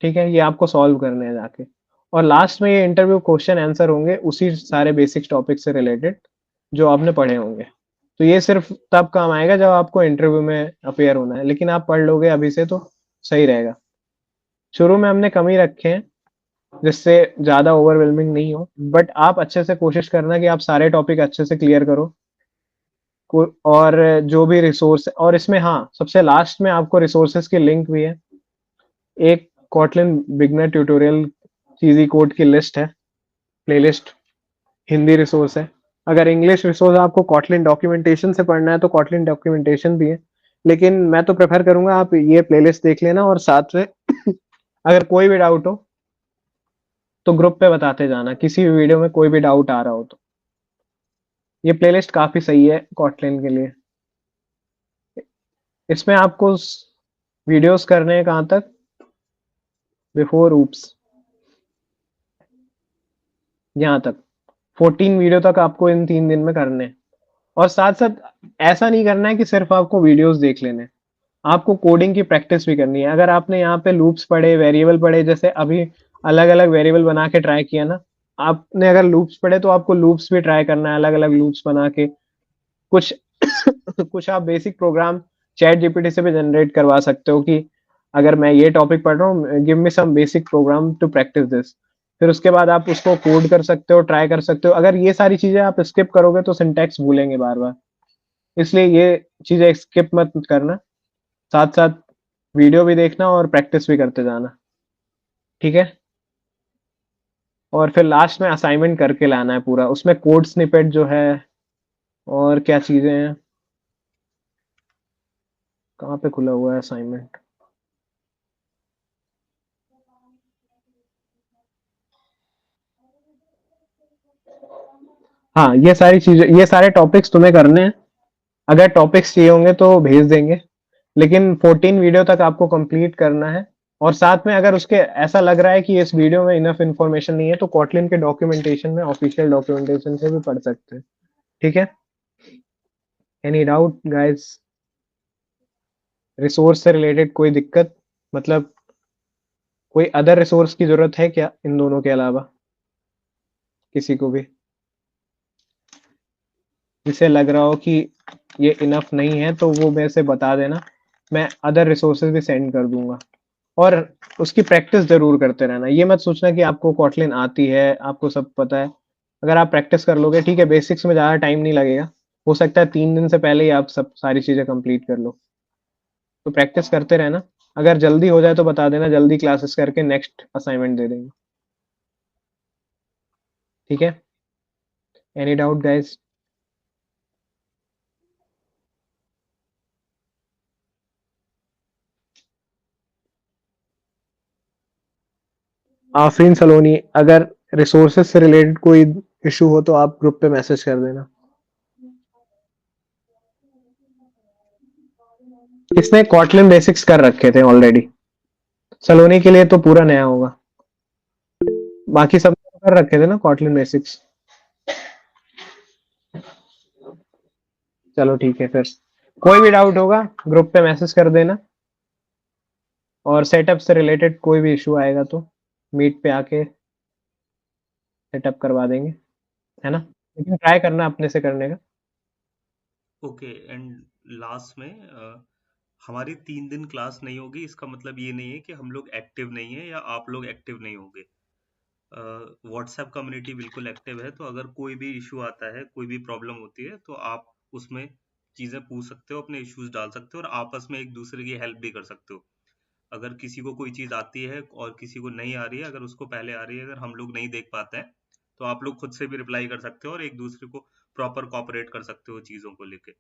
ठीक है, ये आपको सॉल्व करने हैं जाके। और लास्ट में ये इंटरव्यू क्वेश्चन आंसर होंगे उसी सारे बेसिक टॉपिक से रिलेटेड जो आपने पढ़े होंगे। तो ये सिर्फ तब काम आएगा जब आपको इंटरव्यू में अपेयर होना है, लेकिन आप पढ़ लोगे अभी से तो सही रहेगा। शुरू में हमने कम ही रखे हैं जिससे ज्यादा ओवरवेलमिंग नहीं हो, बट आप अच्छे से कोशिश करना कि आप सारे टॉपिक अच्छे से क्लियर करो। और जो भी रिसोर्स, और इसमें हाँ सबसे लास्ट में आपको रिसोर्सेज की लिंक भी है। एक कॉटलिन बिगनर ट्यूटोरियल चीजी कोड की लिस्ट है, प्लेलिस्ट, हिंदी रिसोर्स है। अगर इंग्लिश रिसोर्स आपको कॉटलिन डॉक्यूमेंटेशन से पढ़ना है तो कॉटलिन डॉक्यूमेंटेशन भी है, लेकिन मैं तो प्रेफर करूंगा आप ये प्लेलिस्ट देख लेना, और साथ में अगर कोई भी डाउट हो तो ग्रुप पे बताते जाना, किसी भी वीडियो में कोई भी डाउट आ रहा हो तो। ये प्लेलिस्ट काफी सही है कॉटलिन के लिए। इसमें आपको वीडियोस करने हैं कहाँ तक, बिफोर ऊप्स, यहाँ तक 14 वीडियो तक आपको इन 3 दिन में करने हैं। और साथ साथ ऐसा नहीं करना है कि सिर्फ आपको वीडियोस देख लेने हैं, आपको कोडिंग की प्रैक्टिस भी करनी है। अगर आपने यहाँ पे लूप्स पढ़े, वेरिएबल पढ़े, जैसे अभी अलग अलग वेरिएबल बना के ट्राई किया ना, आपने अगर लूप्स पढ़े तो आपको लूप्स भी ट्राई करना है, अलग अलग लूप्स बना के। कुछ कुछ आप बेसिक प्रोग्राम चैट जीपीटी से भी जनरेट करवा सकते हो कि अगर मैं ये टॉपिक पढ़ रहा हूँ, give me some basic program to practice this. फिर उसके बाद आप उसको कोड कर सकते हो, ट्राई कर सकते हो। अगर ये सारी चीजें आप स्किप करोगे तो सिंटैक्स भूलेंगे बार बार, इसलिए ये चीजें स्किप मत करना। साथ साथ वीडियो भी देखना और प्रैक्टिस भी करते जाना। ठीक है, और फिर लास्ट में असाइनमेंट करके लाना है पूरा, उसमें कोड स्निपेट जो है और क्या चीजें हैं, कहाँ पे खुला हुआ है असाइनमेंट। हाँ, ये सारी चीजें, ये सारे टॉपिक्स तुम्हें करने हैं। अगर टॉपिक्स चाहिए होंगे तो भेज देंगे, लेकिन 14 वीडियो तक आपको कंप्लीट करना है। और साथ में अगर उसके ऐसा लग रहा है कि इस वीडियो में इनफ इंफॉर्मेशन नहीं है तो कॉटलिन के डॉक्यूमेंटेशन में, ऑफिशियल डॉक्यूमेंटेशन से भी पढ़ सकते हैं। ठीक है, एनी डाउट गाइस, रिसोर्स से रिलेटेड कोई दिक्कत, मतलब कोई अदर रिसोर्स की जरूरत है क्या इन दोनों के अलावा किसी को भी, जिसे लग रहा हो कि ये इनफ नहीं है तो वो मेरे से बता देना, मैं अदर रिसोर्सेज भी सेंड कर दूंगा। और उसकी प्रैक्टिस जरूर करते रहना, ये मत सोचना कि आपको कॉटलिन आती है, आपको सब पता है। अगर आप प्रैक्टिस कर लोगे, ठीक है, बेसिक्स में ज़्यादा टाइम नहीं लगेगा, हो सकता है 3 दिन से पहले ही आप सब सारी चीज़ें कंप्लीट कर लो। तो प्रैक्टिस करते रहना, अगर जल्दी हो जाए तो बता देना, जल्दी क्लासेस करके नेक्स्ट असाइनमेंट दे देंगे। ठीक है, एनी डाउट गाइज? आफरीन सलोनी, अगर रिसोर्सेज से रिलेटेड कोई इशू हो तो आप ग्रुप पे मैसेज कर देना। इसने कॉटलिन बेसिक्स कर रखे थे ऑलरेडी, सलोनी के लिए तो पूरा नया होगा। बाकी सब कर रखे थे ना कॉटलिन बेसिक्स। चलो ठीक है, फिर कोई भी डाउट होगा ग्रुप पे मैसेज कर देना, और सेटअप से रिलेटेड कोई भी इशू आएगा तो मीट पे आके सेटअप करवा देंगे, है ना? लेकिन ट्राई करना अपने से करने का। ओके। एंड लास्ट में हमारी 3 दिन क्लास नहीं होगी, इसका मतलब ये नहीं है कि हम लोग एक्टिव नहीं है या आप लोग एक्टिव नहीं होंगे। व्हाट्सएप कम्युनिटी बिल्कुल एक्टिव है, तो अगर कोई भी इशू आता है, कोई भी प्रॉब्लम होती है, तो आप उसमें चीज़ें पूछ सकते हो, अपने इश्यूज डाल सकते हो और आपस में एक दूसरे की हेल्प भी कर सकते हो। अगर किसी को कोई चीज आती है और किसी को नहीं आ रही है, अगर उसको पहले आ रही है, अगर हम लोग नहीं देख पाते हैं, तो आप लोग खुद से भी रिप्लाई कर सकते हो और एक दूसरे को प्रॉपर कॉपरेट कर सकते हो चीजों को लेके।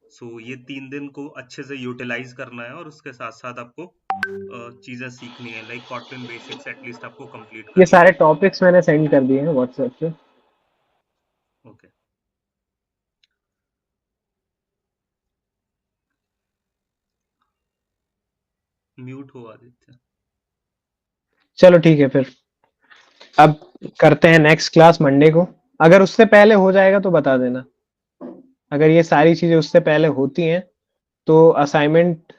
सो ये 3 दिन को अच्छे से यूटिलाइज करना है और उसके साथ साथ आपको चीजें सीखनी है, लाइक कॉटलिन बेसिक्स एटलीस्ट आपको कंप्लीट ये करनी सारे टॉपिक्स मैंने सेंड कर दिए हैं व्हाट्सएप पे। है। ओके, म्यूट हो आदित्य। चलो ठीक है, फिर अब करते हैं नेक्स्ट क्लास मंडे को। अगर उससे पहले हो जाएगा तो बता देना। अगर ये सारी चीजें उससे पहले होती हैं तो असाइनमेंट